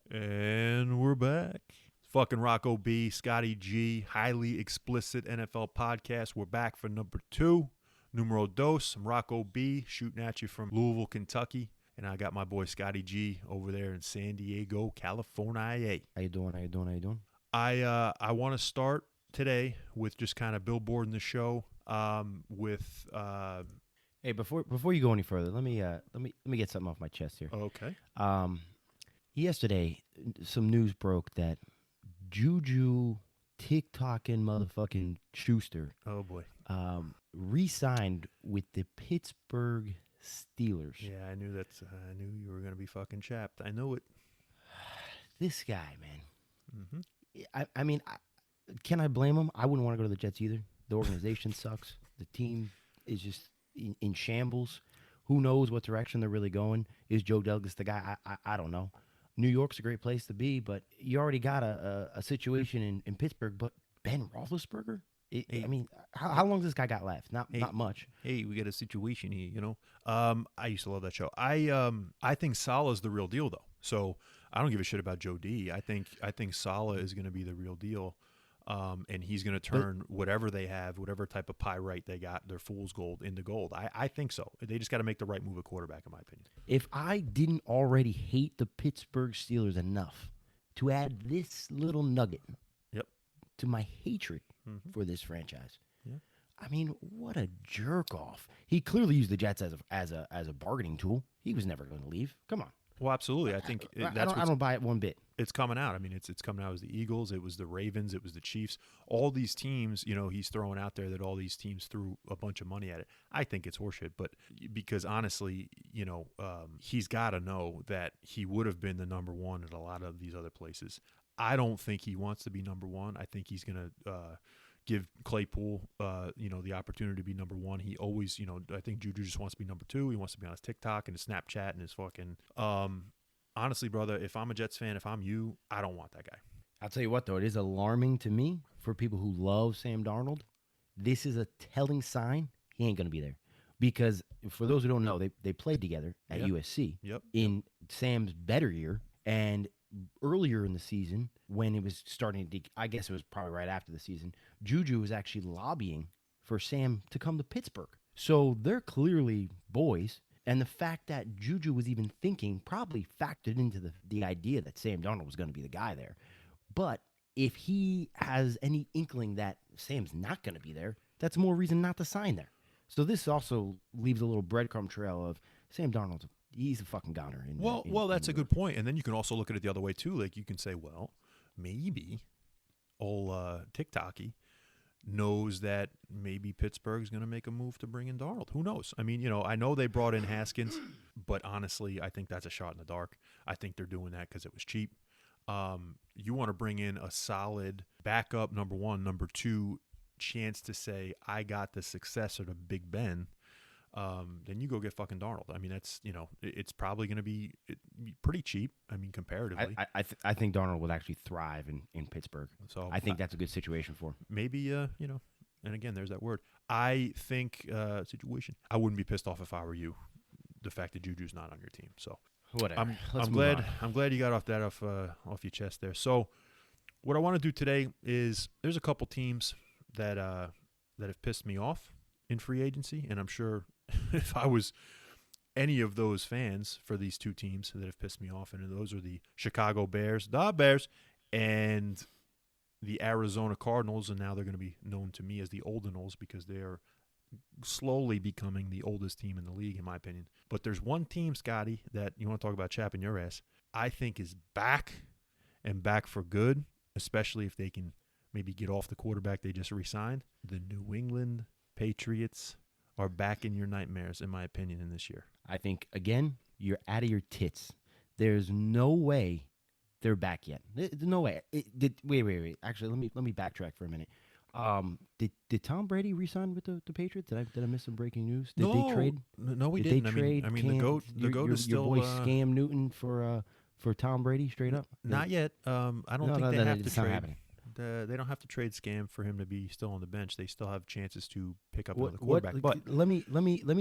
And we're back. Fucking Rocco B, Scotty G, highly explicit NFL podcast. We're back for number 2. Numero dos. I'm Rocco B, shooting at you from Louisville, Kentucky. And I got my boy Scotty G over there in San Diego, California. How you doing? I want to start today with just kind of billboarding the show Hey, before you go any further, let me get something off my chest here. Okay. Yesterday, some news broke that JuJu TikToking motherfucking Schuster Oh boy. re-signed with the Pittsburgh Steelers. Yeah, I knew you were gonna be fucking chapped. I knew it. This guy, man. Mm-hmm. I mean, can I blame him? I wouldn't want to go to the Jets either. The organization sucks. The team is just in shambles. Who knows what direction they're really going? Is Joe Douglas the guy? I don't know. New York's a great place to be, but you already got a situation in Pittsburgh. But Ben Roethlisberger? I mean, how long does this guy got left? Not much. Hey, we got a situation here, you know. I used to love that show. I think Salah's the real deal, though. So I don't give a shit about Joe D. I think Salah is going to be the real deal. And he's going to turn whatever they have, whatever type of pyrite they got, their fool's gold, into gold. I think so. They just got to make the right move at quarterback, in my opinion. If I didn't already hate the Pittsburgh Steelers enough to add this little nugget to my hatred for this franchise, I mean, what a jerk off. He clearly used the Jets as a bargaining tool. He was never going to leave. Come on. Well, absolutely. I think I don't buy it one bit. It's coming out. I mean, it's coming out as the Eagles. It was the Ravens. It was the Chiefs. All these teams, you know, he's throwing out there that all these teams threw a bunch of money at it. I think it's horseshit. But because honestly, you know, he's got to know that he would have been the number one at a lot of these other places. I don't think he wants to be number one. I think he's going to give Claypool, the opportunity to be number one. He always, I think JuJu just wants to be number 2. He wants to be on his TikTok and his Snapchat and his fucking. Honestly, brother, if I'm a Jets fan, if I'm you, I don't want that guy. I'll tell you what, though, it is alarming to me for people who love Sam Darnold. This is a telling sign he ain't going to be there. Because for those who don't know, they played together at USC in Sam's better year. And earlier in the season, when it was starting to, I guess it was probably right after the season, JuJu was actually lobbying for Sam to come to Pittsburgh. So they're clearly boys. And the fact that JuJu was even thinking probably factored into the idea that Sam Darnold was going to be the guy there. But if he has any inkling that Sam's not going to be there, that's more reason not to sign there. So this also leaves a little breadcrumb trail of Sam Darnold. He's a fucking goner. Well, that's a good point. And then you can also look at it the other way, too. Like, you can say, well, maybe old TikToky knows that maybe Pittsburgh's going to make a move to bring in Darnold. Who knows? I mean, I know they brought in Haskins, but honestly, I think that's a shot in the dark. I think they're doing that because it was cheap. You want to bring in a solid backup, number 1, number 2, chance to say, I got the successor to Big Ben. Then you go get fucking Darnold. I mean, that's, it's probably going to be pretty cheap. I mean, comparatively. I think Darnold would actually thrive in Pittsburgh. So I think that's a good situation for him. Maybe, and again, there's that word. I think situation. I wouldn't be pissed off if I were you. The fact that JuJu's not on your team. So whatever. I'm glad you got off your chest there. So what I want to do today is there's a couple teams that have pissed me off in free agency, and I'm sure if I was any of those fans for these two teams that have pissed me off, and those are the Chicago Bears, and the Arizona Cardinals, and now they're going to be known to me as the OLDinals because they are slowly becoming the oldest team in the league, in my opinion. But there's one team, Scotty, that you want to talk about chapping your ass, I think is back and back for good, especially if they can maybe get off the quarterback they just re-signed. The New England Patriots are back in your nightmares, in my opinion, in this year. I think, again, you're out of your tits. There's no way they're back yet. There's no way. Wait. Actually, let me backtrack for a minute. Did Tom Brady re-sign with the Patriots? Did I miss some breaking news? Did they trade? No, we didn't. They trade the goat is still your boy Scam Newton for Tom Brady straight up. Not yet. I don't think they have to trade. they don't have to trade Scam for him to be still on the bench. They still have chances to pick up another quarterback. But let me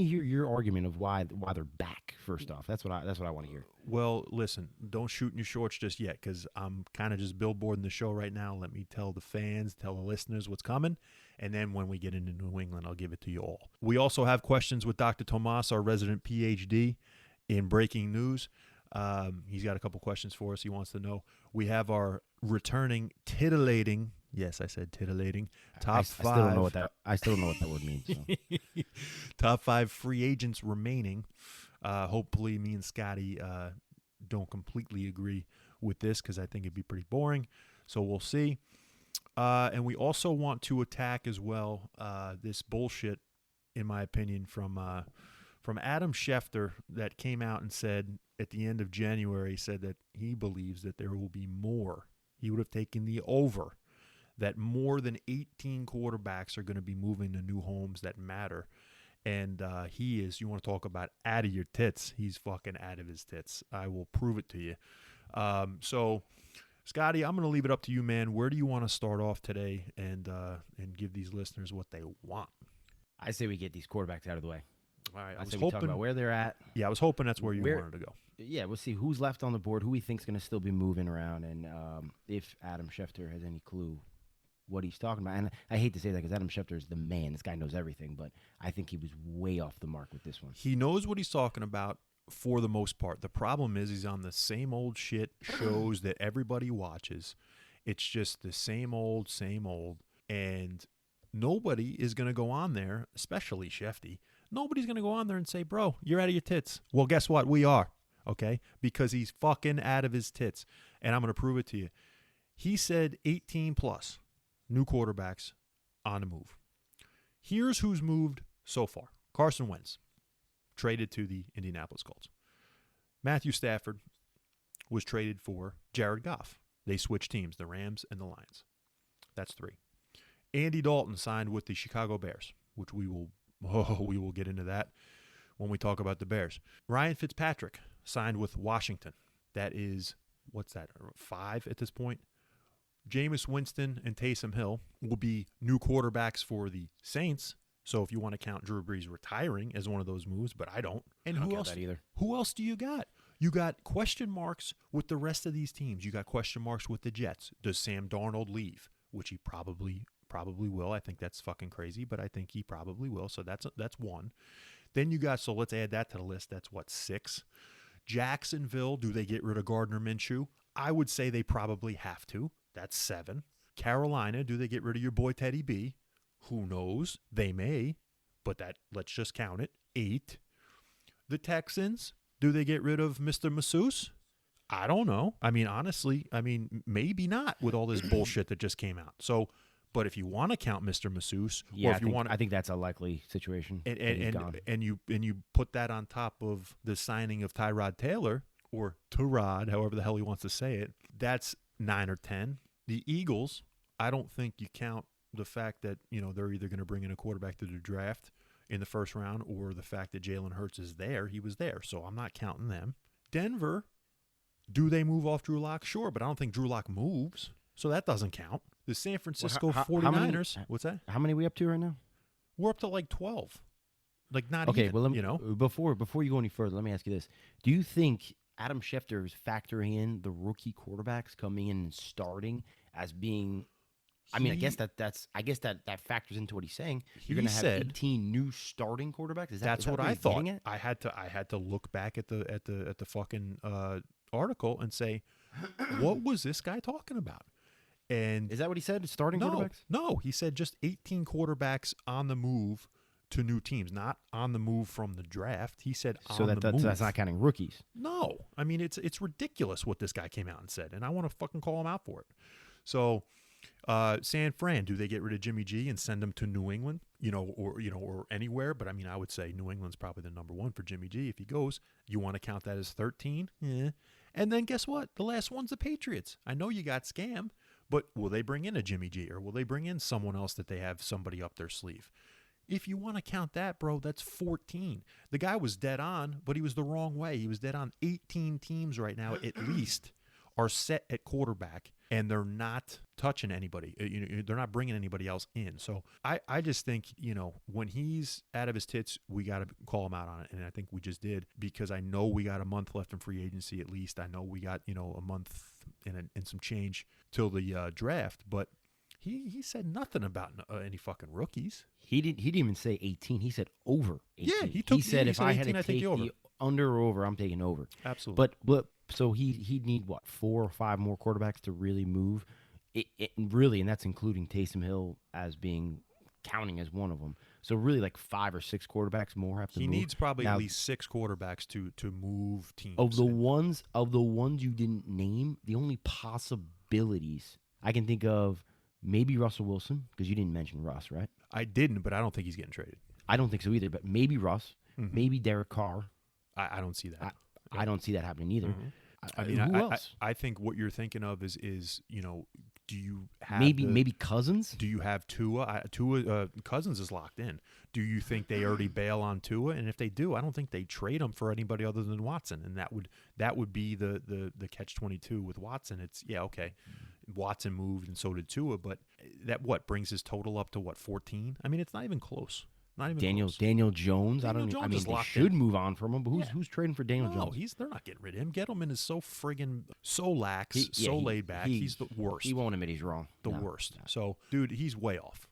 hear your argument of why they're back. First off, that's what I want to hear. Well, listen, don't shoot in your shorts just yet, because I'm kind of just billboarding the show right now. Let me tell the fans, tell the listeners what's coming, and then when we get into New England, I'll give it to you all. We also have questions with Dr. Tomas, our resident PhD in breaking news. He's got a couple questions for us. He wants to know. We have our returning titillating. Yes, I said titillating. Top five. I still don't know what that word means. So. Top 5 free agents remaining. Hopefully, me and Scotty don't completely agree with this, because I think it'd be pretty boring. So we'll see. And we also want to attack as well this bullshit, in my opinion, from Adam Schefter, that came out and said at the end of January, said that he believes that there will be more. He would have taken the over, that more than 18 quarterbacks are going to be moving to new homes that matter. And he is, you want to talk about out of your tits, he's fucking out of his tits. I will prove it to you. So, Scotty, I'm going to leave it up to you, man. Where do you want to start off today and give these listeners what they want? I say we get these quarterbacks out of the way. All right, I say we talk about where they're at. Yeah, I was hoping that's where you wanted to go. Yeah, we'll see who's left on the board, who he thinks going to still be moving around, and if Adam Schefter has any clue what he's talking about. And I hate to say that, because Adam Schefter is the man. This guy knows everything, but I think he was way off the mark with this one. He knows what he's talking about for the most part. The problem is he's on the same old shit shows that everybody watches. It's just the same old, and nobody is going to go on there, especially Schefty. Nobody's going to go on there and say, bro, you're out of your tits. Well, guess what? We are, okay? Because he's fucking out of his tits, and I'm going to prove it to you. He said 18-plus new quarterbacks on the move. Here's who's moved so far. Carson Wentz, traded to the Indianapolis Colts. Matthew Stafford was traded for Jared Goff. They switched teams, the Rams and the Lions. That's 3. Andy Dalton signed with the Chicago Bears, which we will get into that when we talk about the Bears. Ryan Fitzpatrick signed with Washington. That is, what's that, 5 at this point? Jameis Winston and Taysom Hill will be new quarterbacks for the Saints. So if you want to count Drew Brees retiring as one of those moves, but I don't. And who else? That either. Who else do you got? You got question marks with the rest of these teams. You got question marks with the Jets. Does Sam Darnold leave? Which he probably will. I think that's fucking crazy, but I think he probably will. So that's 1. Then you got, so let's add that to the list. That's 6. Jacksonville, do they get rid of Gardner Minshew? I would say they probably have to. That's 7. Carolina, do they get rid of your boy Teddy B? Who knows? They may, but let's just count it. 8. The Texans, do they get rid of Mr. Masseuse? I don't know. I mean, honestly, maybe not with all this bullshit that just came out. So, but if you want to count Mr. Masseuse, yeah, or if I think that's a likely situation. And you put that on top of the signing of Tyrod Taylor, or Tyrod, however the hell he wants to say it, that's 9 or 10. The Eagles, I don't think you count the fact that, they're either going to bring in a quarterback to the draft in the first round, or the fact that Jalen Hurts is there. He was there, so I'm not counting them. Denver, do they move off Drew Lock? Sure, but I don't think Drew Lock moves, so that doesn't count. The San Francisco 49ers, what's that? How many are we up to right now? We're up to like 12. Like not okay, even, well, before you go any further, let me ask you this. Do you think Adam Schefter is factoring in the rookie quarterbacks coming in and starting as being? I mean, I guess that factors into what he's saying. You're going to have 18 new starting quarterbacks. That's what I thought. I had to look back at the fucking article and say, what was this guy talking about? And is that what he said? Starting quarterbacks? No, he said just 18 quarterbacks on the move to new teams, not on the move from the draft. He said on the move. So that's not counting rookies. No, I mean it's ridiculous what this guy came out and said, and I want to fucking call him out for it. So, San Fran, do they get rid of Jimmy G and send him to New England, or anywhere? But I mean, I would say New England's probably the number 1 for Jimmy G if he goes. You want to count that as 13? Yeah. And then guess what? The last one's the Patriots. I know you got scam, but will they bring in a Jimmy G, or will they bring in someone else that they have somebody up their sleeve? If you want to count that, bro, that's 14. The guy was dead on, but he was the wrong way. He was dead on 18 teams right now at least are set at quarterback, and they're not touching anybody. They're not bringing anybody else in. So I just think, when he's out of his tits, we got to call him out on it. And I think we just did, because I know we got a month left in free agency at least. I know we got, a month and some change till the draft. But he said nothing about any fucking rookies. He didn't even say 18. He said over 18. Yeah, he said if I had 18, to I take take the over. the under or over, I'm taking over. Absolutely. But so he'd need, what, 4 or 5 more quarterbacks to really move? Really, and that's including Taysom Hill counting as one of them. So really, like 5 or 6 quarterbacks more have to move. He needs probably at least 6 quarterbacks to move teams. Of the ones you didn't name, the only possibilities I can think of, maybe Russell Wilson, because you didn't mention Russ, right? I didn't, but I don't think he's getting traded. I don't think so either, but maybe Russ, maybe Derek Carr. I don't see that. I don't see that happening either. Who else? I think what you're thinking of is do you have maybe Cousins? Do you have Tua? Cousins is locked in. Do you think they already bail on Tua? And if they do, I don't think they trade him for anybody other than Watson. And that would be the catch-22 with Watson. It's okay. Watson moved and so did Tua, but that brings his total up to 14? I mean, it's not even close. Not even close. Daniel Jones. Daniel Jones they should move on from him, but who's trading for Daniel Jones? They're not getting rid of him. Gettleman is so lax, laid back. He's the worst. He won't admit he's wrong. Worst. No. So, dude, he's way off.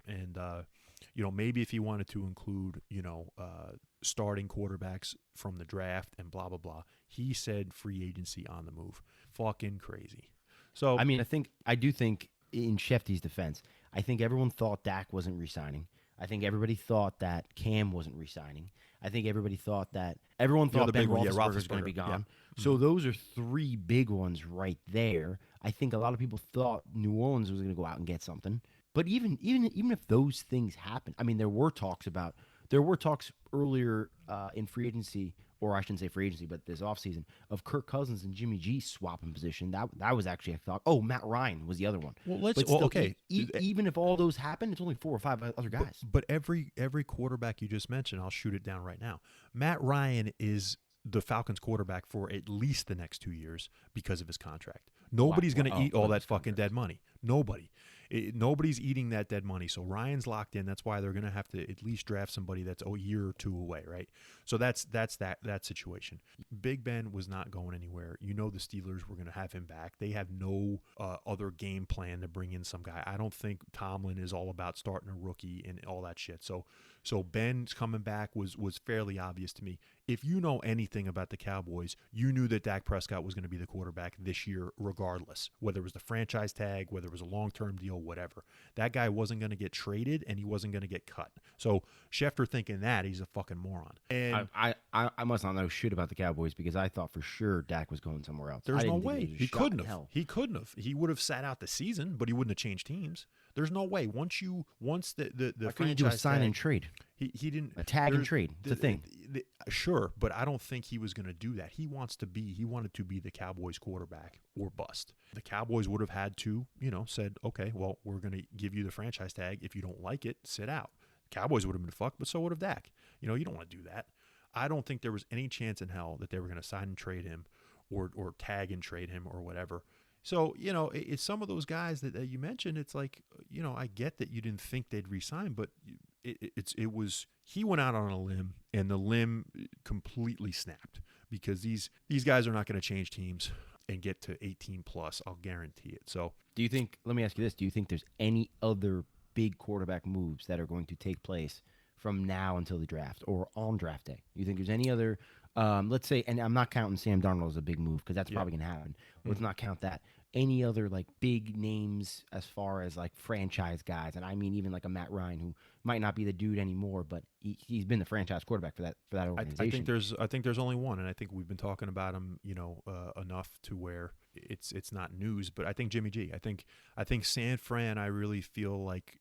And maybe if he wanted to include starting quarterbacks from the draft and blah blah blah, he said free agency on the move. Fucking crazy. So I mean, I do think in Schefty's defense, I think everyone thought Dak wasn't re-signing. I think everybody thought that Cam wasn't re-signing. I think everybody thought that Ben Roethlisberger was going to be gone. Yeah. So those are 3 big ones right there. I think a lot of people thought New Orleans was going to go out and get something. But even if those things happen, I mean, there were talks earlier in free agency, or I shouldn't say free agency, but this offseason, of Kirk Cousins and Jimmy G swapping position. That was actually a thought. Oh, Matt Ryan was the other one. Well, even if all those happen, it's only 4 or 5 other guys. But every quarterback you just mentioned, I'll shoot it down right now. Matt Ryan is the Falcons quarterback for at least the next 2 years because of his contract. Nobody's going to eat all that fucking dead money. Nobody's eating that dead money. So Ryan's locked in. That's why they're going to have to at least draft somebody that's a year or 2 away, right? So that's that situation. Big Ben was not going anywhere. The Steelers were going to have him back. They have no other game plan to bring in some guy. I don't think Tomlin is all about starting a rookie and all that shit. So Ben's coming back was fairly obvious to me. If you know anything about the Cowboys, you knew that Dak Prescott was going to be the quarterback this year regardless, whether it was the franchise tag, whether it was a long-term deal, whatever. That guy wasn't going to get traded, and he wasn't going to get cut. So Schefter thinking that, he's a fucking moron. And I must not know shit about the Cowboys, because I thought for sure Dak was going somewhere else. There's no way. He couldn't have. He couldn't have. He would have sat out the season, but he wouldn't have changed teams. There's no way. Once the Why couldn't you franchise do a sign tag, and trade? He didn't a tag and trade. It's a thing. Sure, but I don't think he was going to do that. He wanted to be the Cowboys quarterback or bust. The Cowboys would have had to, said, okay, well, we're going to give you the franchise tag. If you don't like it, sit out. Cowboys would have been fucked, but so would have Dak. You don't want to do that. I don't think there was any chance in hell that they were going to sign and trade him or tag and trade him or whatever. So, it's some of those guys that you mentioned. It's like, I get that you didn't think they'd resign, but he went out on a limb, and the limb completely snapped, because these guys are not going to change teams and get to 18 plus. I'll guarantee it. So, let me ask you this. Do you think there's any other big quarterback moves that are going to take place from now until the draft or on draft day? You think there's any other, let's say, and I'm not counting Sam Darnold as a big move, because that's probably going to happen. Let's not count that. Any other big names as far as franchise guys, and I mean even a Matt Ryan, who might not be the dude anymore, but he's been the franchise quarterback for that organization. I think there's only one, and I think we've been talking about him, enough to where it's not news. But I think Jimmy G. I think San Fran. I really feel like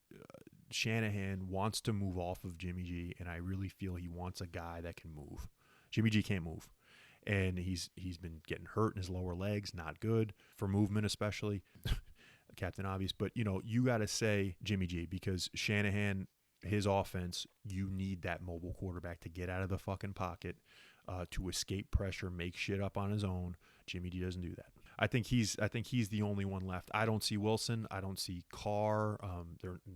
Shanahan wants to move off of Jimmy G, and I really feel he wants a guy that can move. Jimmy G can't move. And he's been getting hurt in his lower legs, not good for movement, especially. Captain Obvious. But, you got to say Jimmy G, because Shanahan, his offense, you need that mobile quarterback to get out of the fucking pocket, to escape pressure, make shit up on his own. Jimmy G doesn't do that. I think he's the only one left. I don't see Wilson. I don't see Carr.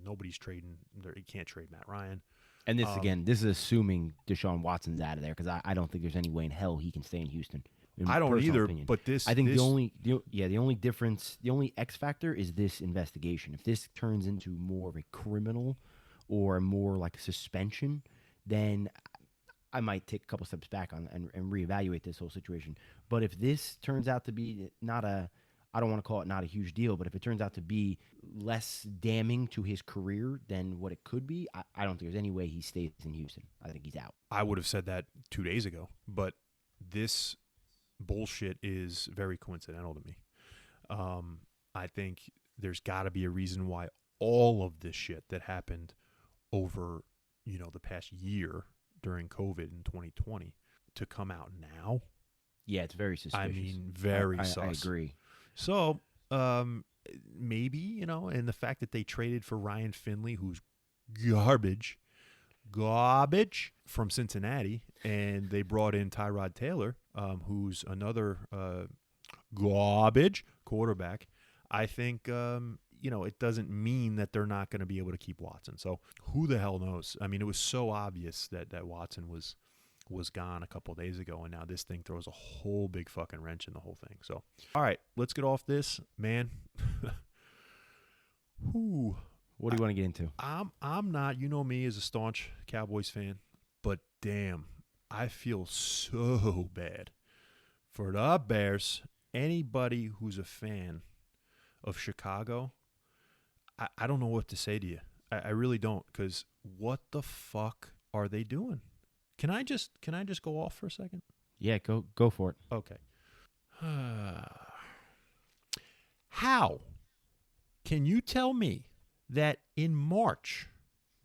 Nobody's trading. You can't trade Matt Ryan. And this is assuming Deshaun Watson's out of there, because I don't think there's any way in hell he can stay in Houston. I don't either. Opinion. But I think the only difference, the only X factor is this investigation. If this turns into more of a criminal or more like a suspension, then I might take a couple steps back and reevaluate this whole situation. But if this turns out to be I don't want to call it not a huge deal, but if it turns out to be less damning to his career than what it could be, I don't think there's any way he stays in Houston. I think he's out. I would have said that 2 days ago, but this bullshit is very coincidental to me. I think there's got to be a reason why all of this shit that happened over, the past year during COVID in 2020 to come out now. Yeah, it's very suspicious. I mean, very sus. I agree. So, maybe, and the fact that they traded for Ryan Finley, who's garbage from Cincinnati, and they brought in Tyrod Taylor, who's another garbage quarterback. I think, it doesn't mean that they're not going to be able to keep Watson. So who the hell knows? I mean, it was so obvious that Watson was gone a couple of days ago, and now this thing throws a whole big fucking wrench in the whole thing. So, all right, let's get off this, man. Whew. What do you want to get into? I'm not, me, as a staunch Cowboys fan, but damn, I feel so bad for the Bears. Anybody who's a fan of Chicago, I don't know what to say to you. I really don't, because what the fuck are they doing? Can I just go off for a second? Yeah, go for it. Okay. How can you tell me that in March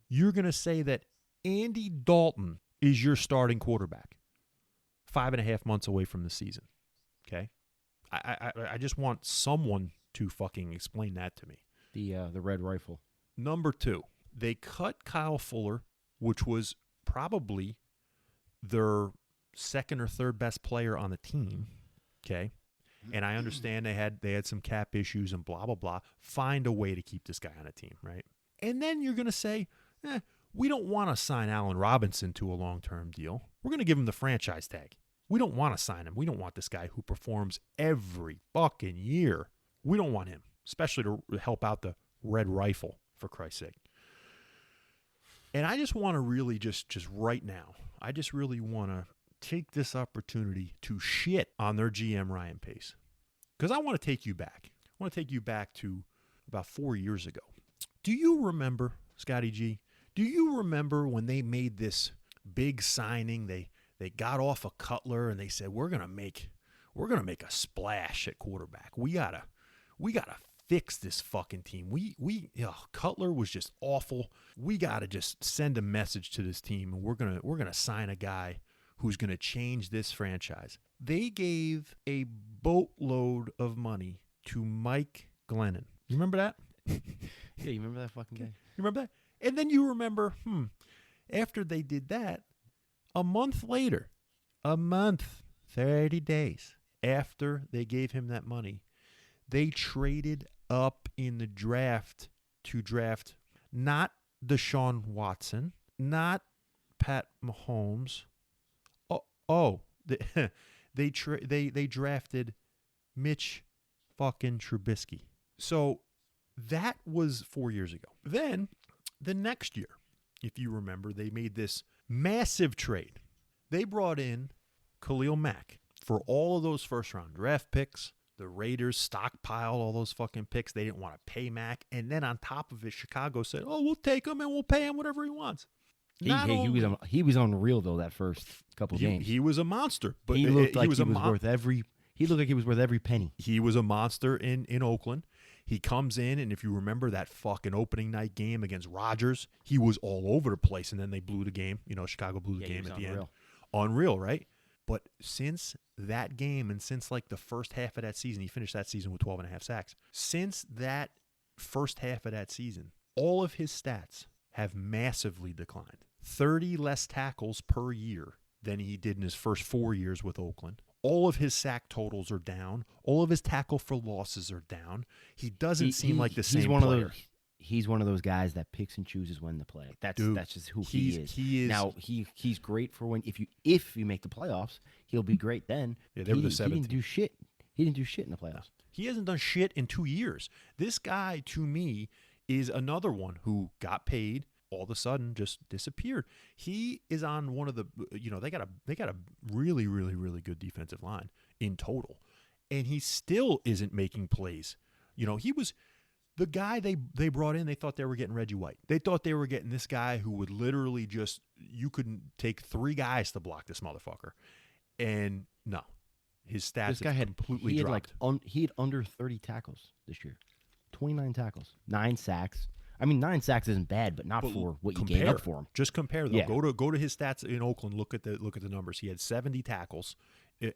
you're going to say that Andy Dalton is your starting quarterback 5.5 months away from the season? Okay? I just want someone to fucking explain that to me. The red rifle. Number 2, they cut Kyle Fuller, which was probably their second or third best player on the team, okay? And I understand they had some cap issues and blah, blah, blah. Find a way to keep this guy on a team, right? And then you're going to say, we don't want to sign Allen Robinson to a long-term deal. We're going to give him the franchise tag. We don't want to sign him. We don't want this guy who performs every fucking year. We don't want him, especially to help out the red rifle, for Christ's sake. And I just want to really just right now, I just really want to take this opportunity to shit on their GM, Ryan Pace. Because I want to take you back. I want to take you back to about 4 years ago. Do you remember, Scotty G, do you remember when they made this big signing? They got off of Cutler and they said, we're gonna make a splash at quarterback. We gotta fix this fucking team. Cutler was just awful. We gotta just send a message to this team, and we're gonna sign a guy who's gonna change this franchise. They gave a boatload of money to Mike Glennon. You remember that? Yeah, you remember that fucking guy? You remember that? And then you remember, after they did that, a month later, 30 days after they gave him that money, they traded up in the draft to draft not Deshaun Watson, not Pat Mahomes. They drafted Mitch fucking Trubisky. So that was 4 years ago. Then the next year, if you remember, they made this massive trade. They brought in Khalil Mack for all of those first-round draft picks. The Raiders stockpiled all those fucking picks. They didn't want to pay Mack. And then on top of it, Chicago said, we'll take him and we'll pay him whatever he wants. He was unreal, though, that first couple games. He was a monster. But he looked like he was worth every penny. He was a monster in Oakland. He comes in, and if you remember that fucking opening night game against Rodgers, he was all over the place, and then they blew the game. Chicago blew the game at the end. Unreal, right? But since that game and since like the first half of that season, he finished that season with 12.5 sacks. Since that first half of that season, all of his stats have massively declined. 30 less tackles per year than he did in his first 4 years with Oakland. All of his sack totals are down. All of his tackle for losses are down. He doesn't seem like the same player. He's one of those guys that picks and chooses when to play. That's just who he is. He is. Now he's great for when if you make the playoffs, he'll be great then. Yeah, they were the 17th. He didn't do shit. He didn't do shit in the playoffs. He hasn't done shit in 2 years. This guy, to me, is another one who got paid, all of a sudden just disappeared. He is on one of the, they got a really, really, really good defensive line in total, and he still isn't making plays. He was the guy they brought in. They thought they were getting Reggie White. They thought they were getting this guy who would literally you couldn't take 3 guys to block this motherfucker. And no, his stats had completely dropped. He had under 30 tackles this year, 29 tackles, 9 sacks. I mean, 9 sacks isn't bad, but not for what you gave up for him. Just compare though. Yeah. Go to his stats in Oakland. Look at the numbers. He had 70 tackles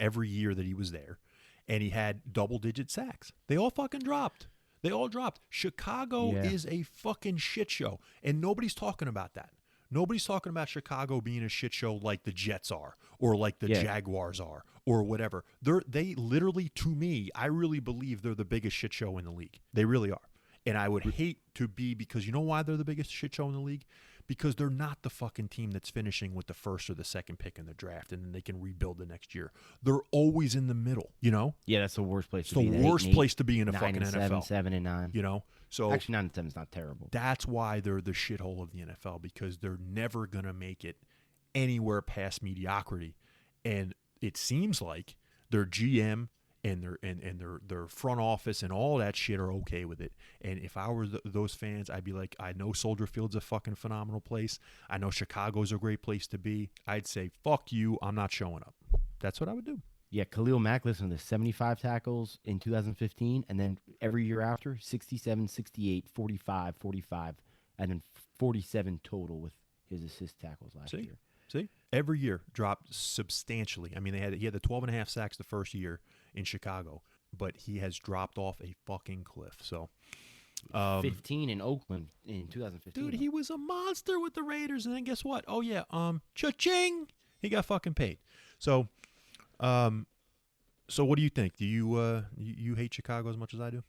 every year that he was there, and he had double-digit sacks. They all fucking dropped. They all dropped. Chicago is a fucking shit show, and nobody's talking about that. Nobody's talking about Chicago being a shit show like the Jets are, or like the Jaguars are, or whatever. They literally, to me, I really believe they're the biggest shit show in the league. They really are. And I would hate to be, because you know why they're the biggest shit show in the league? Because they're not the fucking team that's finishing with the first or the second pick in the draft, and then they can rebuild the next year. They're always in the middle, Yeah, that's the worst place to be. It's the worst place to be in a fucking 7, NFL. 7-9. So actually 9-7 is not terrible. That's why they're the shithole of the NFL, because they're never gonna make it anywhere past mediocrity. And it seems like their GM and their front office and all that shit are okay with it. And if I were those fans, I'd be like, I know Soldier Field's a fucking phenomenal place. I know Chicago's a great place to be. I'd say, fuck you, I'm not showing up. That's what I would do. Yeah, Khalil Mack, listen to this, 75 tackles in 2015, and then every year after, 67, 68, 45, 45, and then 47 total with his assist tackles last year. See? Every year dropped substantially. I mean, he had the 12.5 sacks the first year in Chicago, but he has dropped off a fucking cliff. So, 15 in Oakland in 2015. Dude, he was a monster with the Raiders, and then guess what? Oh yeah, cha-ching! He got fucking paid. So, what do you think? Do you hate Chicago as much as I do?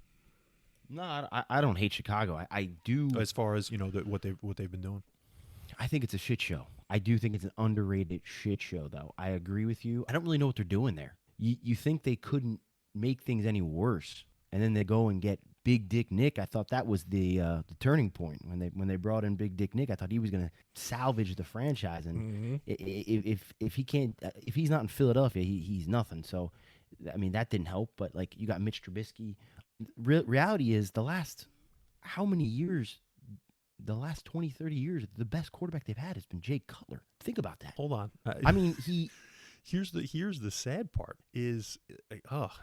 No, I don't hate Chicago. I do. As far as what they've been doing. I think it's a shit show. I do think it's an underrated shit show, though. I agree with you. I don't really know what they're doing there. You think they couldn't make things any worse, and then they go and get Big Dick Nick. I thought that was the turning point when they brought in Big Dick Nick. I thought he was going to salvage the franchise, and if he can't, if he's not in Philadelphia, he's nothing. So, I mean, that didn't help. But like, you got Mitch Trubisky. Reality is, the last 20, 30 years, the best quarterback they've had has been Jay Cutler. Think about that. Hold on. I mean, Here's the sad part is,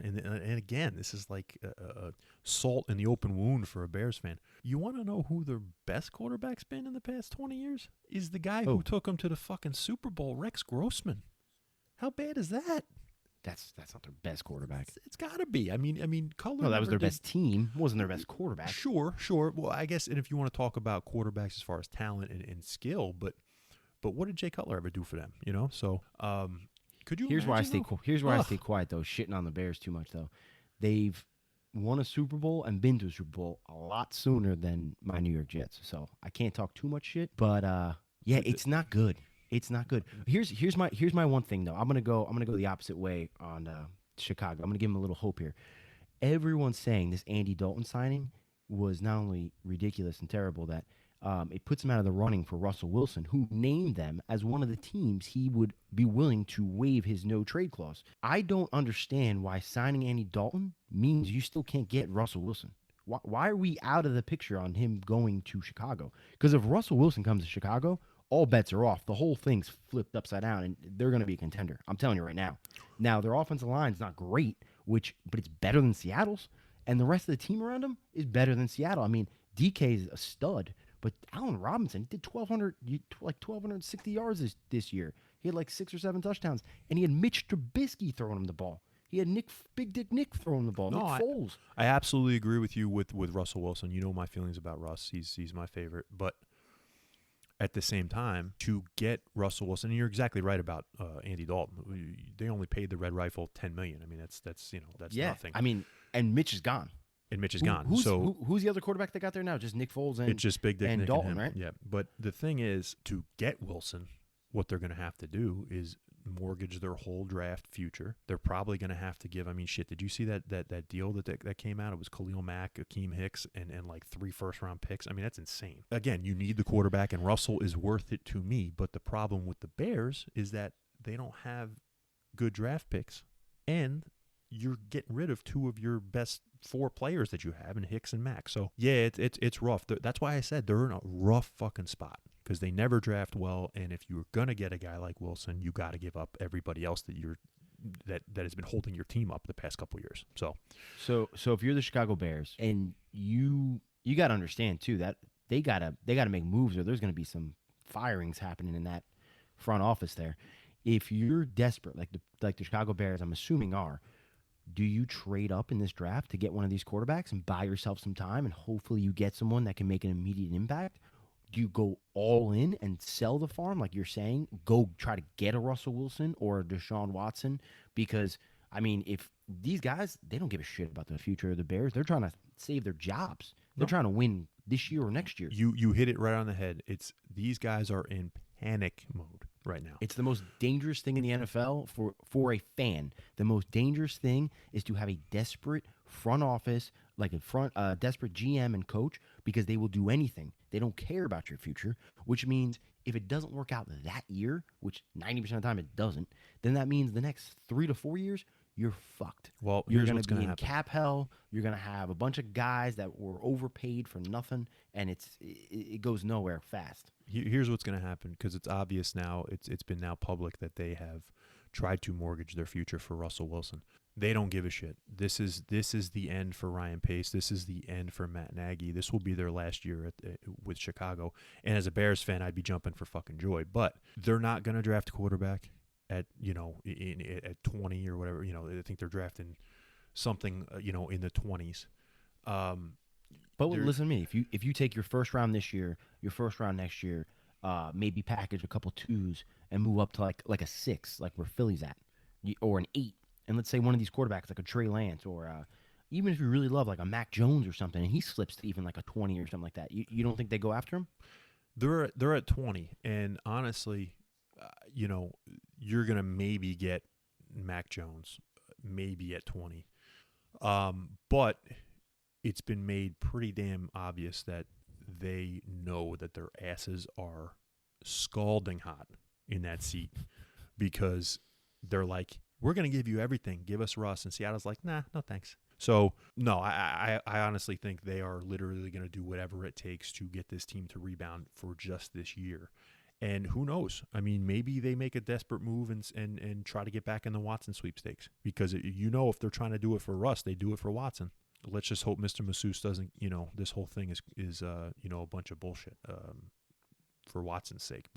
and again, this is like a salt in the open wound for a Bears fan. You want to know who their best quarterback's been in the past 20 years? Is the guy who took them to the fucking Super Bowl, Rex Grossman. How bad is that? That's not their best quarterback. It's got to be. I mean, Cutler. No, that was their best team. It wasn't their best quarterback. Sure. Well, I guess, and if you want to talk about quarterbacks as far as talent and skill, but what did Jay Cutler ever do for them? So, could you? Here's why I stay quiet though. Shitting on the Bears too much though. They've won a Super Bowl and been to a Super Bowl a lot sooner than my New York Jets. So I can't talk too much shit. But yeah, it's not good. It's not good. Here's my one thing though. I'm gonna go the opposite way on Chicago. I'm gonna give them a little hope here. Everyone's saying this Andy Dalton signing was not only ridiculous and terrible, that it puts him out of the running for Russell Wilson, who named them as one of the teams he would be willing to waive his no-trade clause. I don't understand why signing Andy Dalton means you still can't get Russell Wilson. Why are we out of the picture on him going to Chicago? Because if Russell Wilson comes to Chicago, all bets are off. The whole thing's flipped upside down, and they're going to be a contender. I'm telling you right now. Now, their offensive line's not great, but it's better than Seattle's, and the rest of the team around him is better than Seattle. I mean, DK is a stud, but Allen Robinson did 1,260 yards this year. He had like 6 or 7 touchdowns, and he had Mitch Trubisky throwing him the ball. He had Big Dick Nick throwing the ball. No, Nick Foles. I absolutely agree with you with Russell Wilson. You know my feelings about Russ. He's my favorite, but at the same time to get Russell Wilson. And you're exactly right about Andy Dalton. They only paid the Red Rifle $10 million. I mean, that's nothing. I mean, and Mitch is gone. And Mitch is gone. Who's the other quarterback they got there now? Just Nick Foles and it's just Big Dick and Nick Dalton, and him. right? Yeah. But the thing is, to get Wilson, what they're going to have to do is mortgage their whole draft future. They're probably going to have to give. I mean, shit. Did you see that deal that came out? It was Khalil Mack, Akeem Hicks, and like 3 first-round picks. I mean, that's insane. Again, you need the quarterback, and Russell is worth it to me. But the problem with the Bears is that they don't have good draft picks, and you're getting rid of 2 of your best 4 players that you have in Hicks and Mack. So yeah, it's rough. That's why I said they're in a rough fucking spot, because they never draft well, and if you're gonna get a guy like Wilson, you got to give up everybody else that has been holding your team up the past couple years. So if you're the Chicago Bears, and you got to understand too that they gotta make moves, or there's gonna be some firings happening in that front office there. If you're desperate, like the Chicago Bears, I'm assuming are. Do you trade up in this draft to get one of these quarterbacks and buy yourself some time, and hopefully you get someone that can make an immediate impact? Do you go all in and sell the farm, like you're saying? Go try to get a Russell Wilson or a Deshaun Watson? Because, I mean, if these guys, they don't give a shit about the future of the Bears. They're trying to save their jobs. They're trying to win this year or next year. You hit it right on the head. These guys are in panic mode right now. It's the most dangerous thing in the NFL for a fan. The most dangerous thing is to have a desperate front office, like a desperate GM and coach, because they will do anything. They don't care about your future, which means if it doesn't work out that year, which 90% of the time it doesn't, then that means the next 3 to 4 years, you're fucked. Well, you're going to be in cap hell. You're going to have a bunch of guys that were overpaid for nothing, and it goes nowhere fast. Here's what's going to happen, because it's obvious now. It's been now public that they have tried to mortgage their future for Russell Wilson. They don't give a shit. This is the end for Ryan Pace. This is the end for Matt Nagy. This will be their last year with Chicago. And as a Bears fan, I'd be jumping for fucking joy. But they're not going to draft a quarterback at 20 or whatever. I think they're drafting something in the 20s. But listen to me. If you take your first round this year, your first round next year, maybe package a couple 2s and move up to like a 6, like where Philly's at, or an 8. And let's say one of these quarterbacks, like a Trey Lance, or even if you really love like a Mac Jones or something, and he slips to even like a 20 or something like that, you don't think they go after him? They're at 20, and honestly, you're gonna maybe get Mac Jones, maybe at 20, but it's been made pretty damn obvious that they know that their asses are scalding hot in that seat, because they're like, we're going to give you everything. Give us Russ. And Seattle's like, nah, no thanks. So, no, I honestly think they are literally going to do whatever it takes to get this team to rebound for just this year. And who knows? I mean, maybe they make a desperate move and try to get back in the Watson sweepstakes, because if they're trying to do it for Russ, they do it for Watson. Let's just hope Mr. Masseuse doesn't, this whole thing is a bunch of bullshit for Watson's sake.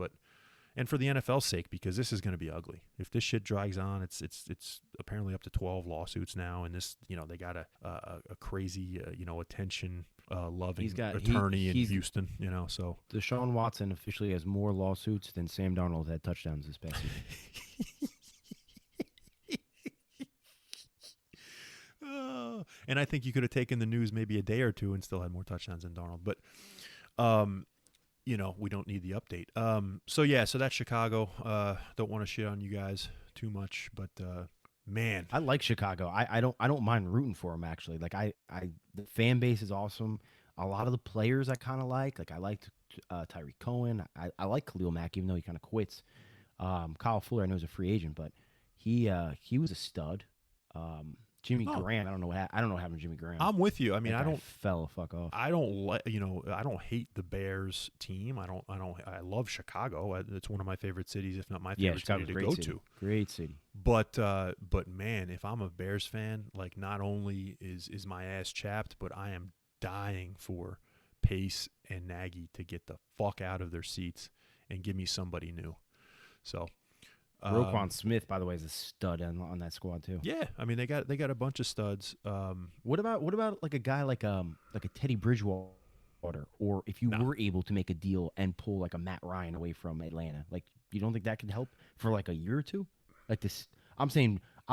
And for the NFL's sake, because this is going to be ugly. If this shit drags on, it's apparently up to 12 lawsuits now, and this, they got a crazy, attention loving attorney in Houston, so Deshaun Watson officially has more lawsuits than Sam Darnold had touchdowns this past season. And I think you could have taken the news maybe a day or two and still had more touchdowns than Darnold, but we don't need the update. So that's Chicago. Don't want to shit on you guys too much, but man, I like Chicago. I don't mind rooting for them, actually. Like the fan base is awesome. A lot of the players I kind of like. Like I liked Tyreek Cohen. I like Khalil Mack, even though he kind of quits. Kyle Fuller, I know, is a free agent, but he was a stud. Jimmy Graham, I don't know what happened to Jimmy Graham. I'm with you. I mean, fell the fuck off. I don't hate the Bears team. I love Chicago. It's one of my favorite cities, if not my favorite city to go to. Great city. But man, if I'm a Bears fan, like, not only is my ass chapped, but I am dying for Pace and Nagy to get the fuck out of their seats and give me somebody new. So Roquan Smith, by the way, is a stud on that squad too. Yeah, I mean they got a bunch of studs. What about like a guy like a Teddy Bridgewater order, or if you were able to make a deal and pull like a Matt Ryan away from Atlanta, like you don't think that could help for like a year or two? Like this, I'm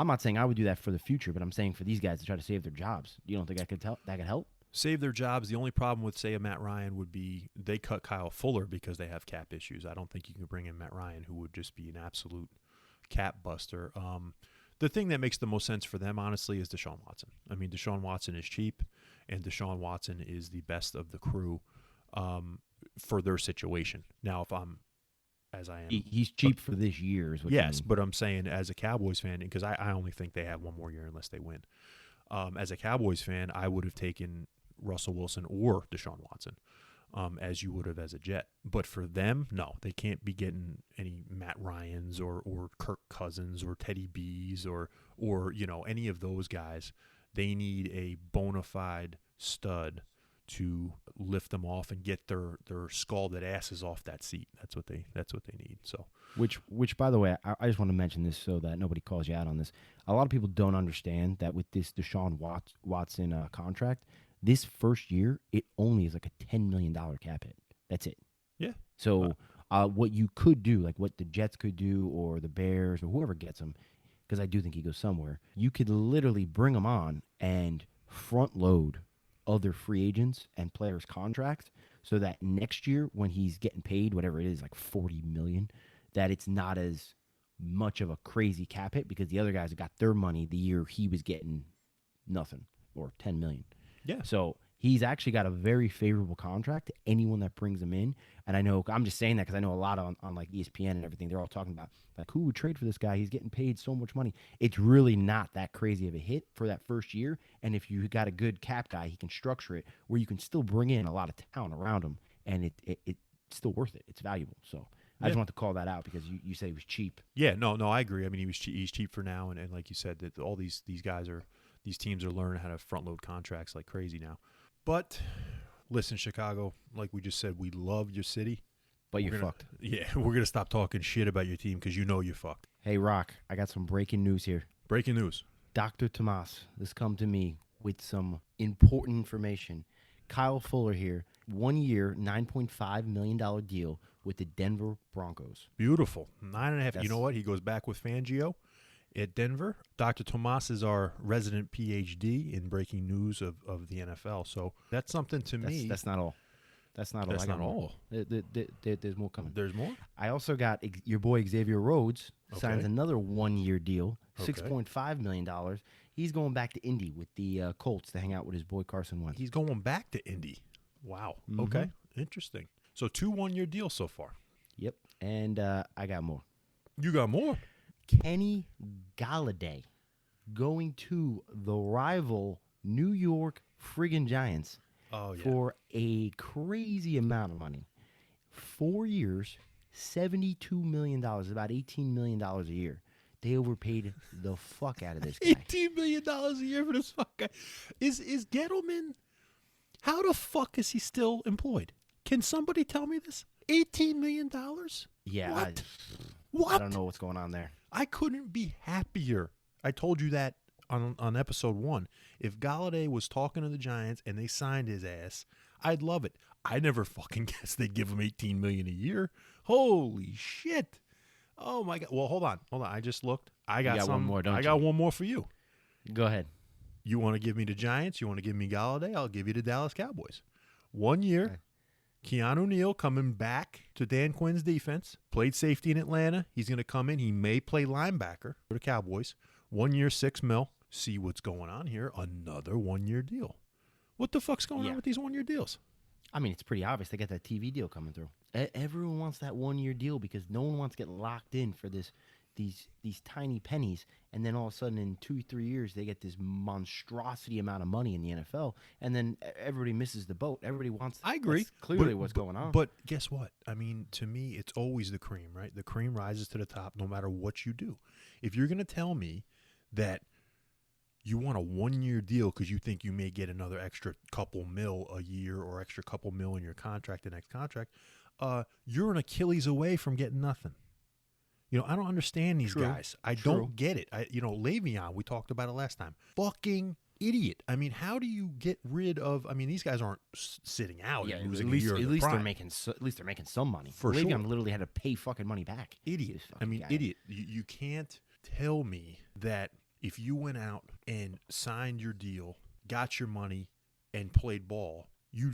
not saying I would do that for the future, but I'm saying for these guys to try to save their jobs. You don't think that could help? Save their jobs. The only problem with, say, a Matt Ryan would be they cut Kyle Fuller because they have cap issues. I don't think you can bring in Matt Ryan, who would just be an absolute cap buster. The thing that makes the most sense for them, honestly, is Deshaun Watson. I mean, Deshaun Watson is cheap, and Deshaun Watson is the best of the crew for their situation. Now, if I'm, as I am. He's cheap for this year. Is what yes, but I'm saying as a Cowboys fan, because I only think they have one more year unless they win. As a Cowboys fan, I would have taken Russell Wilson or Deshaun Watson, as you would have as a Jet. But for them, no, they can't be getting any Matt Ryans or Kirk Cousins or Teddy B's or any of those guys. They need a bona fide stud to lift them off and get their scalded asses off that seat. That's what they need. So which by the way, I just want to mention this so that nobody calls you out on this. A lot of people don't understand that with this Deshaun Watson contract, this first year, it only is like a $10 million cap hit. That's it. Yeah. So what you could do, like what the Jets could do or the Bears or whoever gets him, because I do think he goes somewhere, you could literally bring him on and front load other free agents and players' contracts so that next year when he's getting paid, whatever it is, like $40 million, that it's not as much of a crazy cap hit because the other guys got their money the year he was getting nothing or $10 million. Yeah. So he's actually got a very favorable contract to anyone that brings him in. And I know, I'm just saying that because I know a lot on like ESPN and everything, they're all talking about, like, who would trade for this guy? He's getting paid so much money. It's really not that crazy of a hit for that first year. And if you got a good cap guy, he can structure it where you can still bring in a lot of talent around him. And it's still worth it. It's valuable. So I just want to call that out because you said he was cheap. Yeah, no, I agree. I mean, he's cheap for now. And like you said, that all these guys are, these teams are learning how to front load contracts like crazy now. But listen, Chicago, like we just said, we love your city. But you're fucked. Yeah, we're going to stop talking shit about your team because you know you're fucked. Hey, Rock, I got some breaking news here. Breaking news. Dr. Tomas has come to me with some important information. Kyle Fuller here, 1 year, $9.5 million deal with the Denver Broncos. Beautiful. 9.5. You know what? He goes back with Fangio at Denver. Dr. Tomas is our resident PhD in breaking news of the NFL. So that's something to me. That's not all. That's not all. That's not all. There's more coming. There's more? I also got your boy Xavier Rhodes signs another 1 year deal, $6.5 million. He's going back to Indy with the Colts to hang out with his boy Carson Wentz. He's going back to Indy. Wow. Mm-hmm. Okay. Interesting. So 2 1-year deals so far. Yep. And I got more. You got more? Kenny Galladay going to the rival New York friggin' Giants for a crazy amount of money. 4 years, $72 million, about $18 million a year. They overpaid the fuck out of this guy. $18 million a year for this fuck guy. Is Gettleman, how the fuck is he still employed? Can somebody tell me this? $18 million? Yeah. What? I don't know what's going on there. I couldn't be happier. I told you that on episode 1. If Galladay was talking to the Giants and they signed his ass, I'd love it. I never fucking guessed they'd give him $18 million a year. Holy shit. Oh my God. Well, hold on. I just looked. I got one more, don't you? I got one more for you. Go ahead. You want to give me the Giants? You want to give me Galladay? I'll give you the Dallas Cowboys. 1 year. Okay. Keanu Neal coming back to Dan Quinn's defense. Played safety in Atlanta. He's going to come in. He may play linebacker for the Cowboys. 1 year, $6 million. See what's going on here. Another 1 year deal. What the fuck's going on with these 1 year deals? I mean, it's pretty obvious. They got that TV deal coming through. Everyone wants that 1 year deal because no one wants to get locked in for these tiny pennies. And then all of a sudden in 2-3 years, they get this monstrosity amount of money in the NFL. And then everybody misses the boat. Everybody wants. I agree. That's clearly what's going on. But guess what? I mean, to me, it's always the cream, right? The cream rises to the top no matter what you do. If you're going to tell me that you want a 1 year deal because you think you may get another extra couple mil a year or extra couple mil in your contract, the next contract, you're an Achilles away from getting nothing. You know, I don't understand these guys. I don't get it. Le'Veon, we talked about it last time. Fucking idiot. I mean, how do you get rid of? I mean, these guys aren't sitting out and losing at least, a year. At least they're making. At least they're making some money. For sure. Le'Veon literally had to pay fucking money back. Idiot. I mean, idiot. You can't tell me that if you went out and signed your deal, got your money, and played ball, you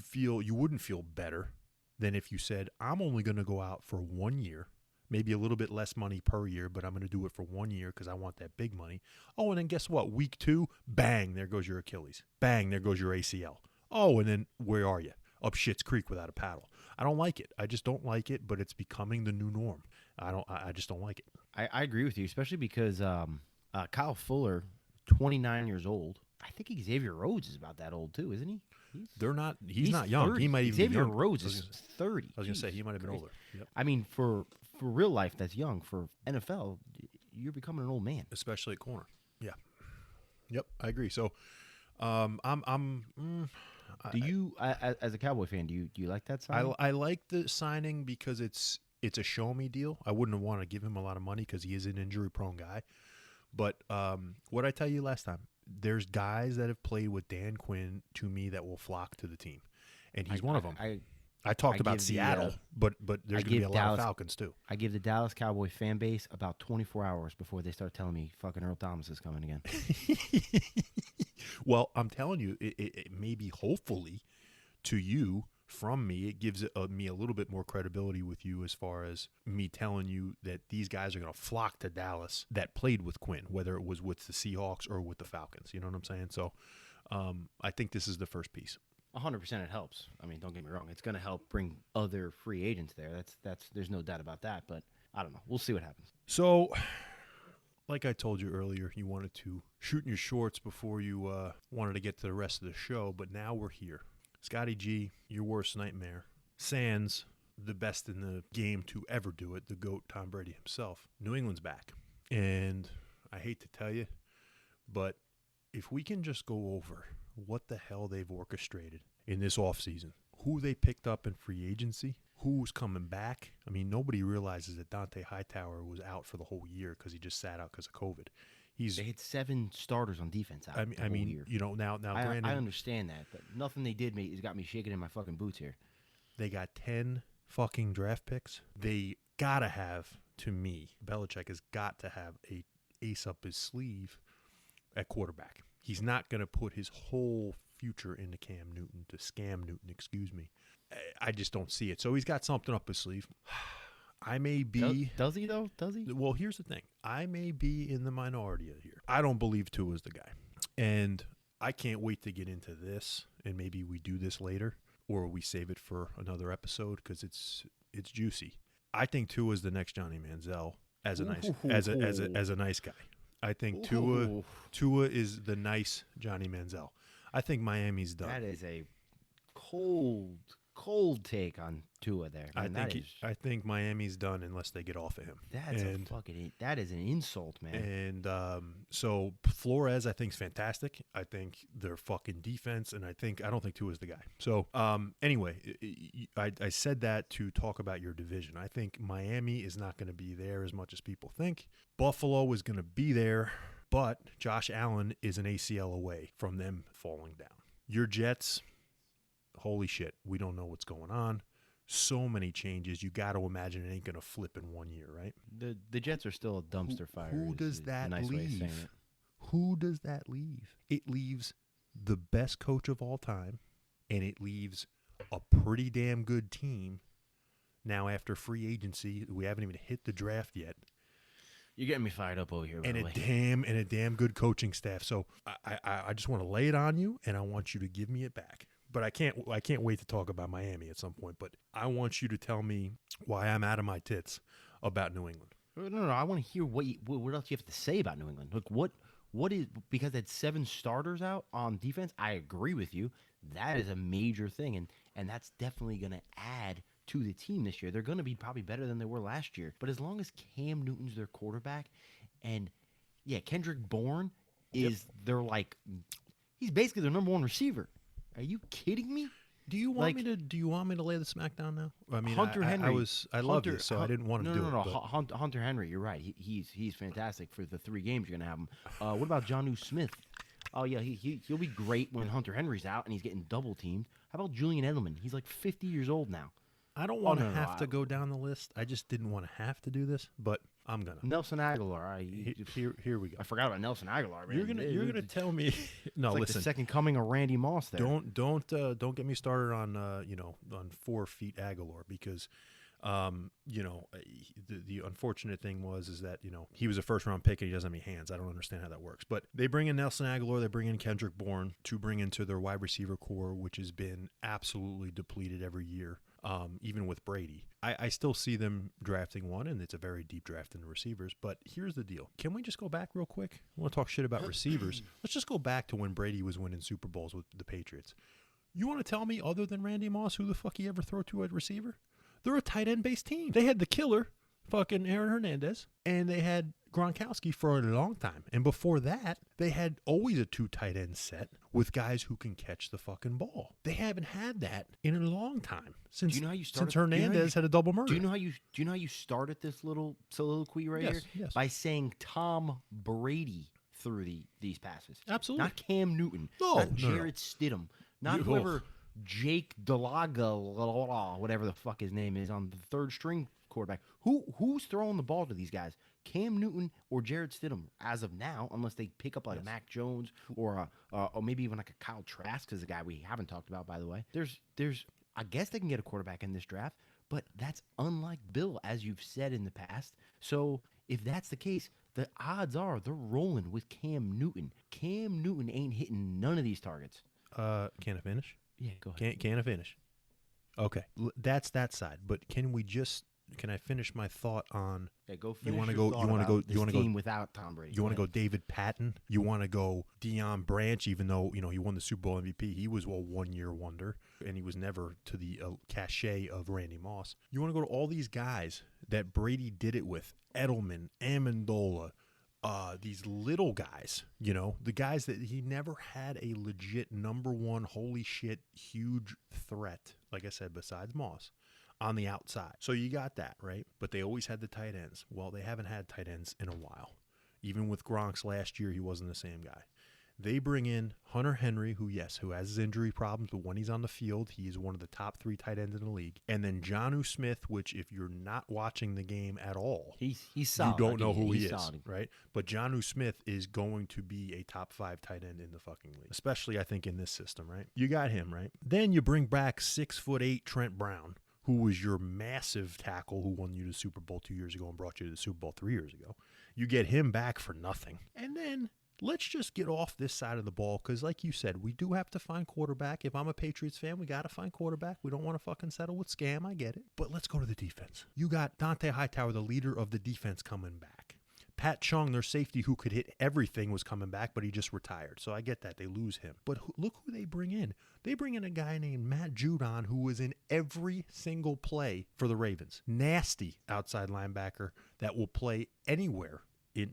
wouldn't feel better than if you said, I'm only going to go out for 1 year. Maybe a little bit less money per year, but I'm going to do it for 1 year because I want that big money. Oh, and then guess what? Week 2, bang, there goes your Achilles. Bang, there goes your ACL. Oh, and then where are you? Up Schitt's Creek without a paddle. I don't like it. I just don't like it, but it's becoming the new norm. I just don't like it. I agree with you, especially because Kyle Fuller, 29 years old. I think Xavier Rhodes is about that old too, isn't he? He's not young. 30. He might even Xavier be young. Rhodes is 30. I was going to say, he might have been older. Yep. I mean, for real life, that's young. For NFL, you're becoming an old man. Especially at corner. Yeah. Yep, I agree. So, do you, as a Cowboy fan, do you like that signing? I like the signing because it's a show me deal. I wouldn't want to give him a lot of money because he is an injury prone guy. But what I tell you last time, there's guys that have played with Dan Quinn to me that will flock to the team, and he's one of them. I talked about Seattle, but there's going to be a lot of Falcons too. I give the Dallas Cowboy fan base about 24 hours before they start telling me fucking Earl Thomas is coming again. Well, I'm telling you, it may be hopefully to you from me. It gives me a little bit more credibility with you as far as me telling you that these guys are going to flock to Dallas that played with Quinn, whether it was with the Seahawks or with the Falcons. You know what I'm saying? So I think this is the first piece. 100% it helps. I mean, don't get me wrong. It's going to help bring other free agents there. That's there's no doubt about that. But I don't know. We'll see what happens. So, like I told you earlier, you wanted to shoot in your shorts before you wanted to get to the rest of the show. But now we're here. Scotty G, your worst nightmare. Sans, the best in the game to ever do it, the GOAT Tom Brady himself. New England's back. And I hate to tell you, but if we can just go over what the hell they've orchestrated in this offseason, who they picked up in free agency, who's coming back. I mean, nobody realizes that Dante Hightower was out for the whole year because he just sat out because of COVID. They had 7 starters on defense out. I mean, year. You know, now granted, I understand that, but nothing they did has got me shaking in my fucking boots here. They got 10 fucking draft picks. They gotta have, to me, Belichick has got to have a ace up his sleeve at quarterback. He's not going to put his whole future into Scam Newton, excuse me. I just don't see it. So he's got something up his sleeve. I may be... Does he, though? Does he? Well, here's the thing. I may be in the minority here. I don't believe Tua is the guy. And I can't wait to get into this, and maybe we do this later, or we save it for another episode because it's juicy. I think Tua is the next Johnny Manziel as a nice guy. I think Tua is the nice Johnny Manziel. I think Miami's done. That is a cold take on Tua there. I think Miami's done unless they get off of him. That is an insult, man. And so Flores, I think, is fantastic. I think their fucking defense, and I don't think Tua's the guy. So anyway, I said that to talk about your division. I think Miami is not going to be there as much as people think. Buffalo is going to be there, but Josh Allen is an ACL away from them falling down. Your Jets, holy shit, we don't know what's going on. So many changes. You got to imagine it ain't going to flip in 1 year, right? The Jets are still a dumpster fire. Who does that nice leave? Way of saying it. Who does that leave? It leaves the best coach of all time, and it leaves a pretty damn good team. Now, after free agency, we haven't even hit the draft yet. You're getting me fired up over here, by the way. And a damn good coaching staff. So I just want to lay it on you, and I want you to give me it back. But I can't wait to talk about Miami at some point. But I want you to tell me why I'm out of my tits about New England. No. I want to hear what else you have to say about New England. Look, what is, because they had 7 starters out on defense. I agree with you. That is a major thing, and that's definitely going to add to the team this year. They're going to be probably better than they were last year. But as long as Cam Newton's their quarterback, and Kendrick Bourne is he's basically their number 1 receiver. Are you kidding me? Do you want me to lay the smack down now? I mean, Hunter Henry. I love you, so I didn't want to do it. No. Hunter Henry, you're right. He's fantastic for the 3 games you're gonna have him. What about Jonnu Smith? Oh yeah, he'll be great when Hunter Henry's out and he's getting double teamed. How about Julian Edelman? He's like 50 years old now. I don't want to have to go down the list. I just didn't want to have to do this, but I'm gonna. Nelson Aguilar. Here we go. I forgot about Nelson Aguilar. Man. You're gonna tell me. No, it's like listen. The second coming of Randy Moss. There. Don't get me started on on 4 feet Aguilar because. The unfortunate thing is that, he was a first round pick and he doesn't have any hands. I don't understand how that works. But they bring in Nelson Aguilar, they bring in Kendrick Bourne to bring into their wide receiver core, which has been absolutely depleted every year, even with Brady. I still see them drafting one, and it's a very deep draft in the receivers. But here's the deal. Can we just go back real quick? I want to talk shit about receivers. Let's just go back to when Brady was winning Super Bowls with the Patriots. You want to tell me, other than Randy Moss, who the fuck he ever throw to a receiver? They're a tight end based team. They had the killer, fucking Aaron Hernandez, and they had Gronkowski for a long time. And before that, they had always a 2 tight end set with guys who can catch the fucking ball. They haven't had that in a long time since Hernandez had a double murder. Do you know how you started this little soliloquy right here? Yes. By saying Tom Brady threw these passes. Absolutely. Not Cam Newton. Not Jarrett Stidham. Not whoever Jake Delaga, whatever the fuck his name is, on the 3rd string quarterback. Who's throwing the ball to these guys? Cam Newton or Jarrett Stidham as of now, unless they pick up like a Mac Jones or maybe even like a Kyle Trask, is a guy we haven't talked about, by the way. There's I guess they can get a quarterback in this draft, but that's unlike Bill, as you've said in the past. So if that's the case, the odds are they're rolling with Cam Newton. Cam Newton ain't hitting none of these targets. Can I finish? Yeah, go ahead. Can I finish? Okay, that's that side. But can I finish my thought on? Yeah, go finish. You want to go without Tom Brady. You want to go David Patton? You want to go Deion Branch? Even though he won the Super Bowl MVP, he was a 1-year wonder, and he was never to the cachet of Randy Moss. You want to go to all these guys that Brady did it with: Edelman, Amendola. These little guys, the guys that he never had a legit number 1, holy shit, huge threat, like I said, besides Moss, on the outside. So you got that, right? But they always had the tight ends. Well, they haven't had tight ends in a while. Even with Gronk's last year, he wasn't the same guy. They bring in Hunter Henry, who has his injury problems, but when he's on the field, he is one of the top 3 tight ends in the league. And then JuJu Smith, which if you're not watching the game at all, he's solid. You don't know who he is, solid. Right? But JuJu Smith is going to be a top 5 tight end in the fucking league, especially I think in this system, right? You got him, right? Then you bring back 6'8" Trent Brown, who was your massive tackle who won you the Super Bowl 2 years ago and brought you to the Super Bowl 3 years ago. You get him back for nothing. And then let's just get off this side of the ball because, like you said, we do have to find quarterback. If I'm a Patriots fan, we got to find quarterback. We don't want to fucking settle with scam. I get it. But let's go to the defense. You got Dante Hightower, the leader of the defense, coming back. Pat Chung, their safety who could hit everything, was coming back, but he just retired. So I get that. They lose him. But look who they bring in. They bring in a guy named Matt Judon who was in every single play for the Ravens. Nasty outside linebacker that will play anywhere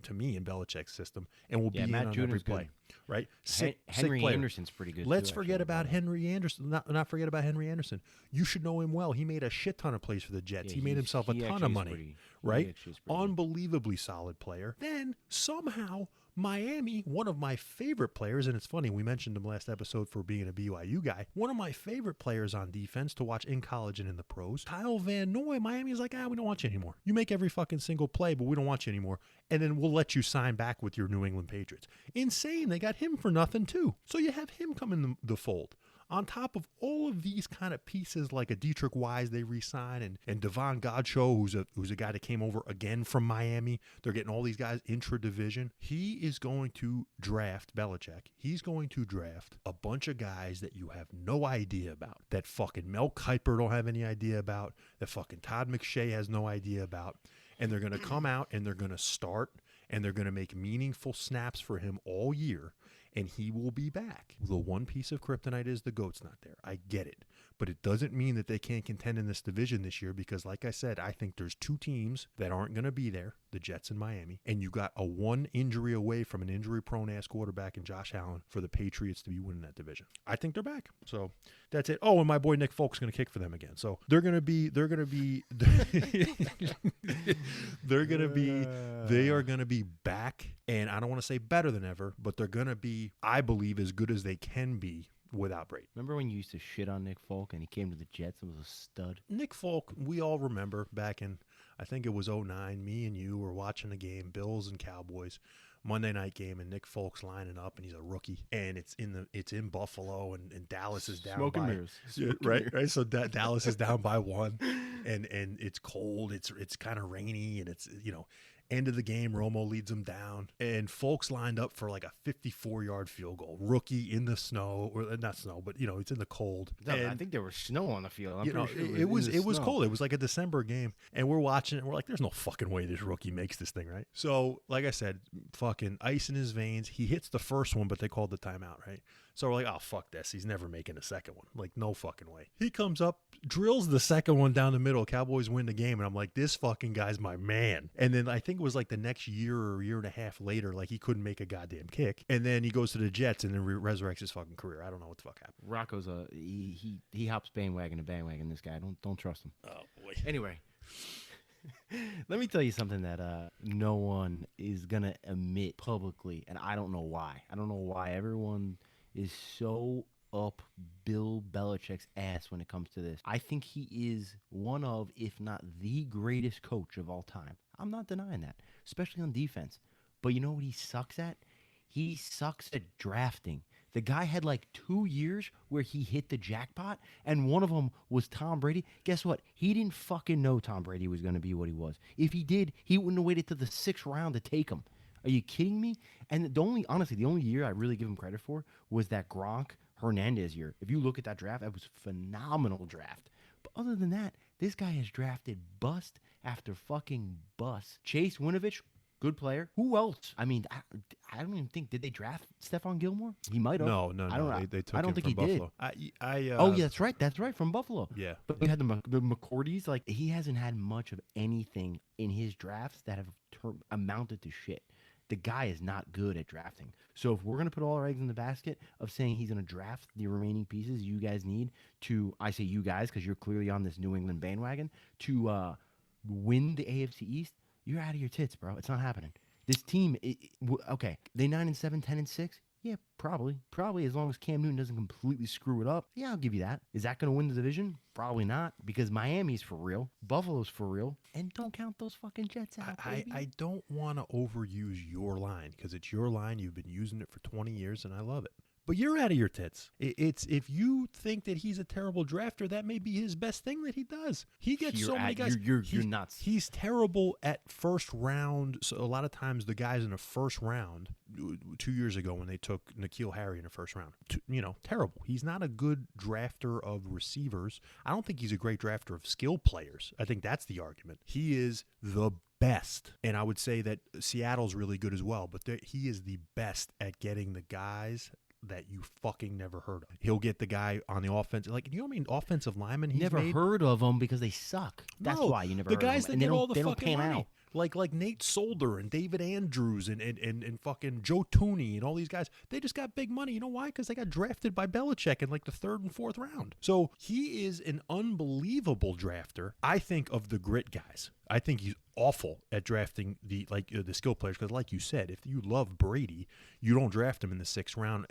to me in Belichick's system and will be in on every play. Right? Henry Anderson's pretty good. Let's forget about Henry Anderson. Not forget about Henry Anderson. You should know him well. He made a shit ton of plays for the Jets. He made himself a ton of money. Right? Unbelievably solid player. Then somehow Miami, one of my favorite players, and it's funny, we mentioned him last episode for being a BYU guy, one of my favorite players on defense to watch in college and in the pros, Kyle Van Noy. Miami's like, we don't want you anymore. You make every fucking single play, but we don't want you anymore. And then we'll let you sign back with your New England Patriots. Insane. They got him for nothing too. So you have him come in the fold. On top of all of these kind of pieces, like a Dietrich Wise they re-sign, and Devon Godchaux, who's a guy that came over again from Miami. They're getting all these guys intra-division. He is going to draft, Belichick, he's going to draft a bunch of guys that you have no idea about, that fucking Mel Kiper don't have any idea about, that fucking Todd McShay has no idea about. And they're going to come out and they're going to start and they're going to make meaningful snaps for him all year. And he will be back. The one piece of kryptonite is the GOAT's not there. I get it. but it doesn't mean that they can't contend in this division this year because, like I said, I think there's two teams that aren't going to be there, the Jets and Miami, and you got a one injury away from an injury-prone ass quarterback in Josh Allen for the Patriots to be winning that division. I think they're back. So that's it. Oh, and my boy Nick Folk's going to kick for them again. So they are going to be back, and I don't want to say better than ever, but they're going to be, I believe, as good as they can be without Brady. Remember when you used to shit on Nick Folk and he came to the Jets and was a stud? Nick Folk, we all remember back in, I think it was 2009, me and you were watching a game, Bills and Cowboys, Monday night game, and Nick Folk's lining up, and he's a rookie, and it's in Buffalo, and Dallas is down Smoking by mirrors. Right. So Dallas is down by 1, and it's cold. It's kind of rainy, and it's end of the game, Romo leads them down, and Folks lined up for like a 54-yard field goal. Rookie in the snow, or not snow, but it's in the cold. No, I think there was snow on the field. It was cold. It was like a December game, and we're watching it. And we're like, "There's no fucking way this rookie makes this thing right." So, like I said, fucking ice in his veins. He hits the first one, but they called the timeout, right? So we're like, "Oh fuck this! He's never making a second one. Like, no fucking way." He comes up, drills the second one down the middle. Cowboys win the game, and I'm like, "This fucking guy's my man." And then I think it was like the next year or year and a half later, like he couldn't make a goddamn kick, and then he goes to the Jets and then resurrects his fucking career. I don't know what the fuck happened. Rocco's he hops bandwagon to bandwagon. This guy, don't trust him. Oh boy. Anyway, let me tell you something that no one is gonna admit publicly, and I don't know why. I don't know why everyone is so up Bill Belichick's ass when it comes to this. I think he is one of, if not the greatest coach of all time. I'm not denying that, especially on defense. But you know what he sucks at? He sucks at drafting. The guy had like 2 years where he hit the jackpot, and one of them was Tom Brady. Guess what? He didn't fucking know Tom Brady was going to be what he was. If he did, he wouldn't have waited to the 6th round to take him. Are you kidding me? And the only year I really give him credit for was that Gronk Hernandez year. If you look at that draft, that was a phenomenal draft. But other than that, this guy has drafted bust after fucking bust. Chase Winovich, good player. Who else? I mean, I don't even think, did they draft Stephon Gilmore? He might have. No. They took him from Buffalo. Oh, yeah, that's right. That's right, from Buffalo. Yeah. But you had the McCourties. Like, he hasn't had much of anything in his drafts that have amounted to shit. The guy is not good at drafting. So if we're going to put all our eggs in the basket of saying he's going to draft the remaining pieces you guys need to, I say you guys because you're clearly on this New England bandwagon, to win the AFC East, you're out of your tits, bro. It's not happening. This team, okay, they 9-7, 10-6? Yeah, probably. Probably as long as Cam Newton doesn't completely screw it up. Yeah, I'll give you that. Is that going to win the division? Probably not, because Miami's for real. Buffalo's for real. And don't count those fucking Jets out, baby. I don't want to overuse your line, because it's your line. You've been using it for 20 years, and I love it. But you're out of your tits. It's if you think that he's a terrible drafter, that may be his best thing that he does. He gets so many guys. You're nuts. He's terrible at first round. So a lot of times the guys in the first round, 2 years ago when they took N'Keal Harry in the first round, terrible. He's not a good drafter of receivers. I don't think he's a great drafter of skill players. I think that's the argument. He is the best, and I would say that Seattle's really good as well, but he is the best at getting the guys that you fucking never heard of. He'll get the guy on the offense, like, you know what I mean, offensive lineman he's never heard of them because they suck. That's why you never heard of them. The guys that get all the fucking money. Out. Like Nate Solder and David Andrews and fucking Joe Tooney and all these guys, they just got big money. You know why? Because they got drafted by Belichick in like the 3rd and 4th round. So he is an unbelievable drafter. I think of the grit guys. I think he's awful at drafting the skill players because, like you said, if you love Brady, you don't draft him in the 6th round,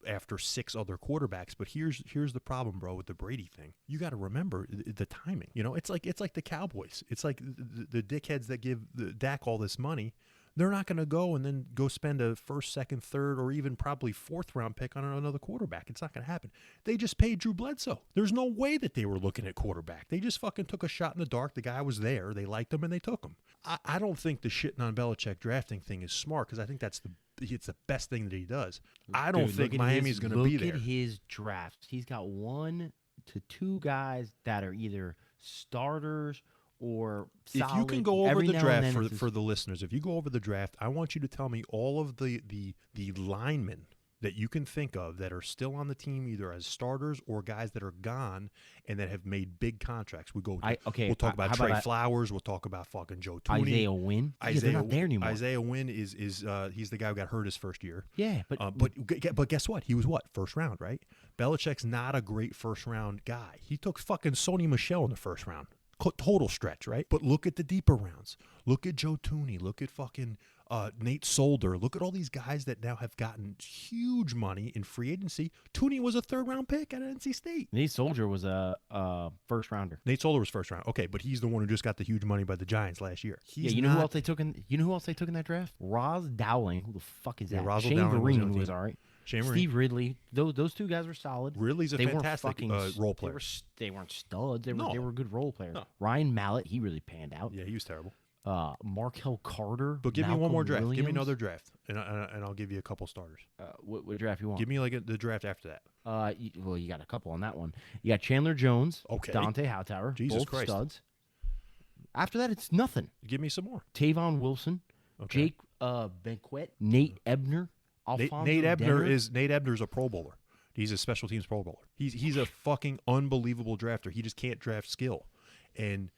after 6 other quarterbacks. But here's the problem, bro, with the Brady thing. You got to remember the timing. It's like the Cowboys. It's like the dickheads that give Dak all this money. They're not going to go and then go spend a 1st, 2nd, 3rd, or even probably 4th round pick on another quarterback. It's not going to happen. They just paid Drew Bledsoe. There's no way that they were looking at quarterback. They just fucking took a shot in the dark. The guy was there. They liked him and they took him. I don't think the shitting on Belichick drafting thing is smart because I think it's the best thing that he does. I don't think Miami's going to be there. Look at his drafts. He's got 1 to 2 guys that are either starters or solid. If you can go over the draft for the listeners, if you go over the draft, I want you to tell me all of the linemen that you can think of that are still on the team, either as starters or guys that are gone and that have made big contracts? We'll talk about Trey Flowers. We'll talk about fucking Joe Tooney. Isaiah Wynn. They're not there anymore. Isaiah Wynn is he's the guy who got hurt his first year. Yeah, but guess what? He was first round, right? Belichick's not a great first round guy. He took fucking Sony Michel in the first round. Total stretch, right? But look at the deeper rounds. Look at Joe Tooney. Look at fucking Nate Solder. Look at all these guys that now have gotten huge money in free agency. Tooney was a third-round pick at NC State. Nate Solder was a first-rounder. Nate Solder was first round. Okay, but he's the one who just got the huge money by the Giants last year. You know who else they took in that draft? Roz Dowling. Who the fuck is that? Shane Vereen was all right. Steve Ridley. Those two guys were solid. Ridley's a fantastic role player. They weren't studs. They were good role players. No. Ryan Mallett, he really panned out. Yeah, he was terrible. Markel Carter. But give me one more draft. Williams. Give me another draft, and I'll give you a couple starters. What draft you want? Give me the draft after that. You got a couple on that one. You got Chandler Jones. Okay. Dante Hightower. Jesus both Christ. Studs. After that, it's nothing. Give me some more. Tavon Wilson. Okay. Jake Benquet. Nate Ebner. Nate Ebner's a Pro Bowler. He's a special teams Pro Bowler. He's a fucking unbelievable drafter. He just can't draft skill, and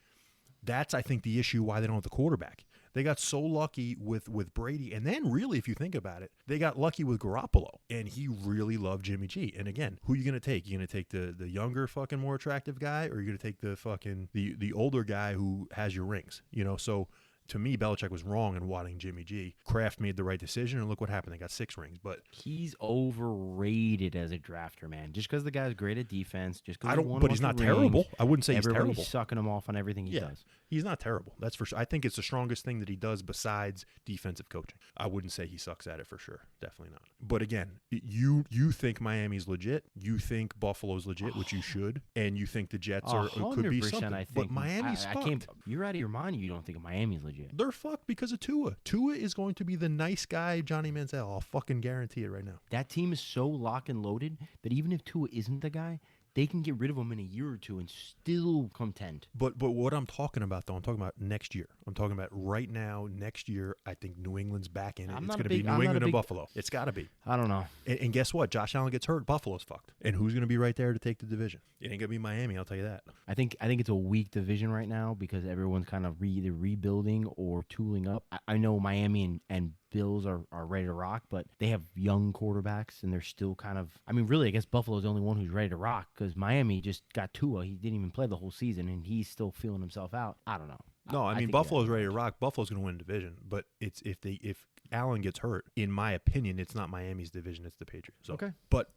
that's, I think, the issue why they don't have the quarterback. They got so lucky with Brady, and then really, if you think about it, they got lucky with Garoppolo, and he really loved Jimmy G. And again, who are you going to take? You going to take the younger fucking more attractive guy, or are you going to take the fucking the older guy who has your rings? So. To me, Belichick was wrong in wanting Jimmy G. Kraft made the right decision, and look what happened. They got 6 rings. But he's overrated as a drafter, man. Just because the guy's great at defense, but he's not terrible. I wouldn't say he's terrible. Everybody's sucking him off on everything he does. He's not terrible. That's for sure. I think it's the strongest thing that he does besides defensive coaching. I wouldn't say he sucks at it for sure. Definitely not. But again, you think Miami's legit. You think Buffalo's legit, which you should, and you think the Jets could be something. I think, but Miami's fucked. You're out of your mind. You don't think Miami's legit. They're fucked because of Tua. Tua is going to be the nice guy, Johnny Manziel. I'll fucking guarantee it right now. That team is so lock and loaded that even if Tua isn't the guy, they can get rid of him in a year or two and still contend. But what I'm talking about, though, I'm talking about next year. I'm talking about right now, next year, I think New England's back in it. It's going to be New England and Buffalo. It's got to be. I don't know. And guess what? Josh Allen gets hurt. Buffalo's fucked. And who's going to be right there to take the division? It ain't going to be Miami, I'll tell you that. I think it's a weak division right now because everyone's kind of either rebuilding or tooling up. I know Miami and Bills are ready to rock, but they have young quarterbacks, and they're still kind of... I mean, really, I guess Buffalo's the only one who's ready to rock because Miami just got Tua. He didn't even play the whole season, and he's still feeling himself out. I don't know. No, I mean, Buffalo's ready to rock. Buffalo's going to win the division, but if Allen gets hurt, in my opinion, it's not Miami's division, it's the Patriots. So, okay. But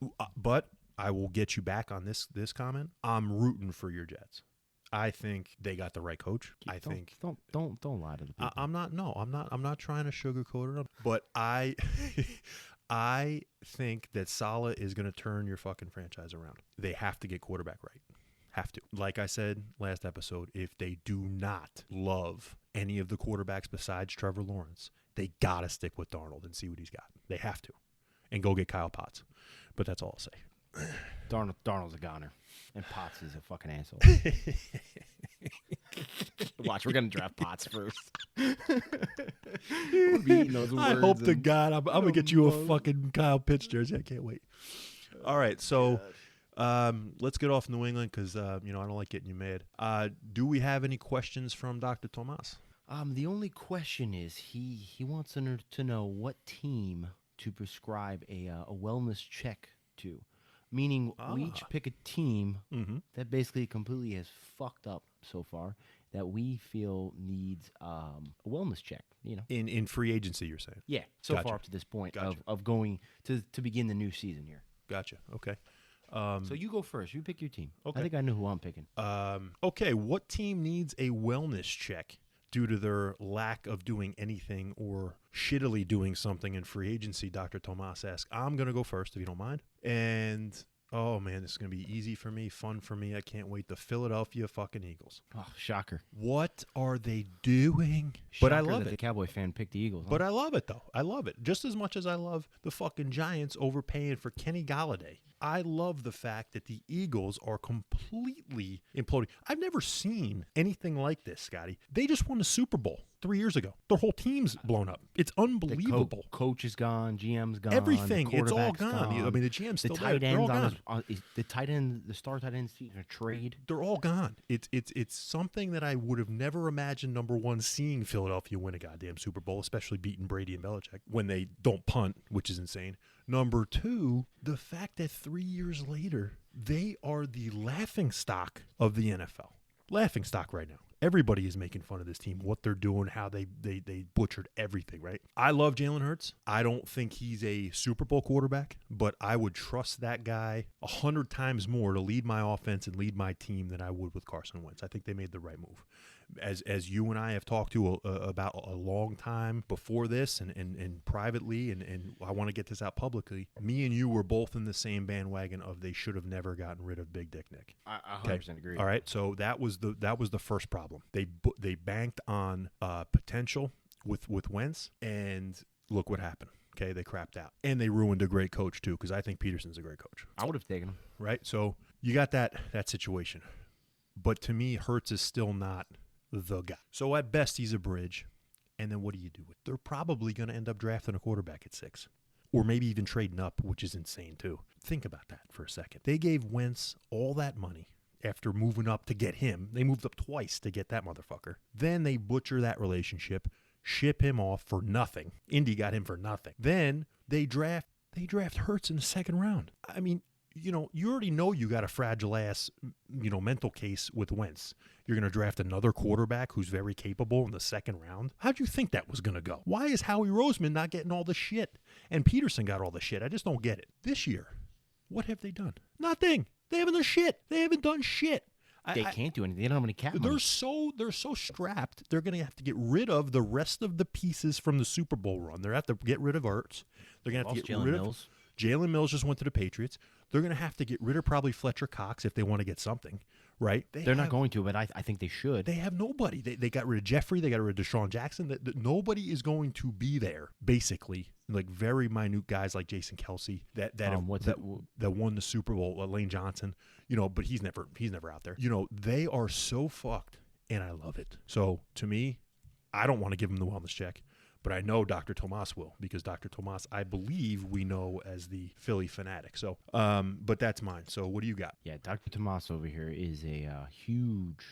I will get you back on this comment. I'm rooting for your Jets. I think they got the right coach. Don't lie to the people. I'm not trying to sugarcoat it, but I think that Saleh is going to turn your fucking franchise around. They have to get quarterback right. Have to. Like I said last episode, if they do not love any of the quarterbacks besides Trevor Lawrence, they got to stick with Darnold and see what he's got. They have to. And go get Kyle Potts. But that's all I'll say. Darnold's a goner. And Potts is a fucking asshole. Watch, we're going to draft Potts first. I hope to God I'm going to get you a fucking Kyle Pitts jersey. I can't wait. All right, so let's get off New England because, I don't like getting you mad. Do we have any questions from Dr. Tomas? The only question is he wants to know what team to prescribe a wellness check to. Meaning we each pick a team that basically completely has fucked up so far that we feel needs a wellness check. In free agency, you're saying? Yeah, so far up to this point of going to begin the new season here. Gotcha. Okay. So you go first. You pick your team. Okay. I think I know who I'm picking. Okay, what team needs a wellness check due to their lack of doing anything or shittily doing something in free agency? Dr. Tomas asks. I'm going to go first, if you don't mind. And, oh, man, this is going to be easy for me, fun for me. I can't wait. The Philadelphia fucking Eagles. Oh, shocker. What are they doing? Shocker but I love that it. The Cowboy fan picked the Eagles. But I love it, though. I love it. Just as much as I love the fucking Giants overpaying for Kenny Galladay. I love the fact that the Eagles are completely imploding. I've never seen anything like this, Scotty. They just won the Super Bowl. 3 years ago. Their whole team's blown up. It's unbelievable. Coach is gone. GM's gone. Everything. It's all gone. I mean, the GM's still there. They're all gone. The tight end, the star tight ends are trade. They're all gone. It's something that I would have never imagined, number one, seeing Philadelphia win a goddamn Super Bowl, especially beating Brady and Belichick when they don't punt, which is insane. Number two, the fact that 3 years later, they are the laughingstock of the NFL. Laughingstock right now. Everybody is making fun of this team, what they're doing, how they butchered everything, right? I love Jalen Hurts. I don't think he's a Super Bowl quarterback, but I would trust that guy 100 times more to lead my offense and lead my team than I would with Carson Wentz. I think they made the right move. As you and I have talked to about a long time before this and privately, and I want to get this out publicly, me and you were both in the same bandwagon of they should have never gotten rid of Big Dick Nick. I 100% agree. All right, so that was the first problem. They banked on potential with Wentz, and look what happened. Okay, they crapped out. And they ruined a great coach, too, because I think Peterson's a great coach. I would have taken him. Right, so you got that situation. But to me, Hurts is still not the guy. So at best, he's a bridge. And then what do you do with it? They're probably going to end up drafting a quarterback at 6. Or maybe even trading up, which is insane, too. Think about that for a second. They gave Wentz all that money after moving up to get him. They moved up twice to get that motherfucker. Then they butcher that relationship, ship him off for nothing. Indy got him for nothing. Then they draft Hurts in the second round. I mean, you already know you got a fragile ass, mental case with Wentz. You're going to draft another quarterback who's very capable in the second round. How'd you think that was going to go? Why is Howie Roseman not getting all the shit? And Peterson got all the shit. I just don't get it. This year, what have they done? Nothing. They haven't done shit. They haven't done shit. They can't do anything. They don't have any cap money. They're so strapped. They're going to have to get rid of the rest of the pieces from the Super Bowl run. They're going to have to get rid of Ertz. They're going to have to get rid of Jalen Mills. Just went to the Patriots. They're going to have to get rid of probably Fletcher Cox if they want to get something, right? They're not going to, but I think they should. They have nobody. They got rid of Jeffrey. They got rid of Deshaun Jackson. Nobody is going to be there, basically. Like very minute guys like Jason Kelsey that won the Super Bowl, Lane Johnson, but he's never out there. They are so fucked, and I love it. So to me, I don't want to give him the wellness check. But I know Dr. Tomas will, because Dr. Tomas, I believe we know as the Philly fanatic. So, but that's mine. So what do you got? Yeah, Dr. Tomas over here is a huge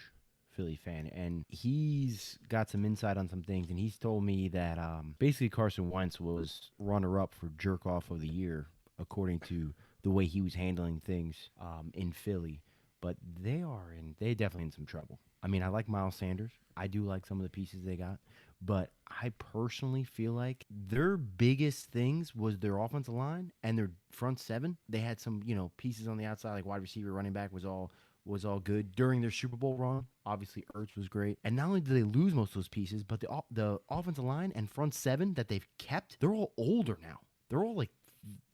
Philly fan, and he's got some insight on some things, and he's told me that basically Carson Wentz was runner-up for jerk-off of the year, according to the way he was handling things in Philly. But they definitely in some trouble. I mean, I like Miles Sanders. I do like some of the pieces they got. But I personally feel like their biggest things was their offensive line and their front seven. They had some, pieces on the outside, like wide receiver, running back was all good during their Super Bowl run. Obviously, Ertz was great. And not only did they lose most of those pieces, but the offensive line and front seven that they've kept, they're all older now. They're all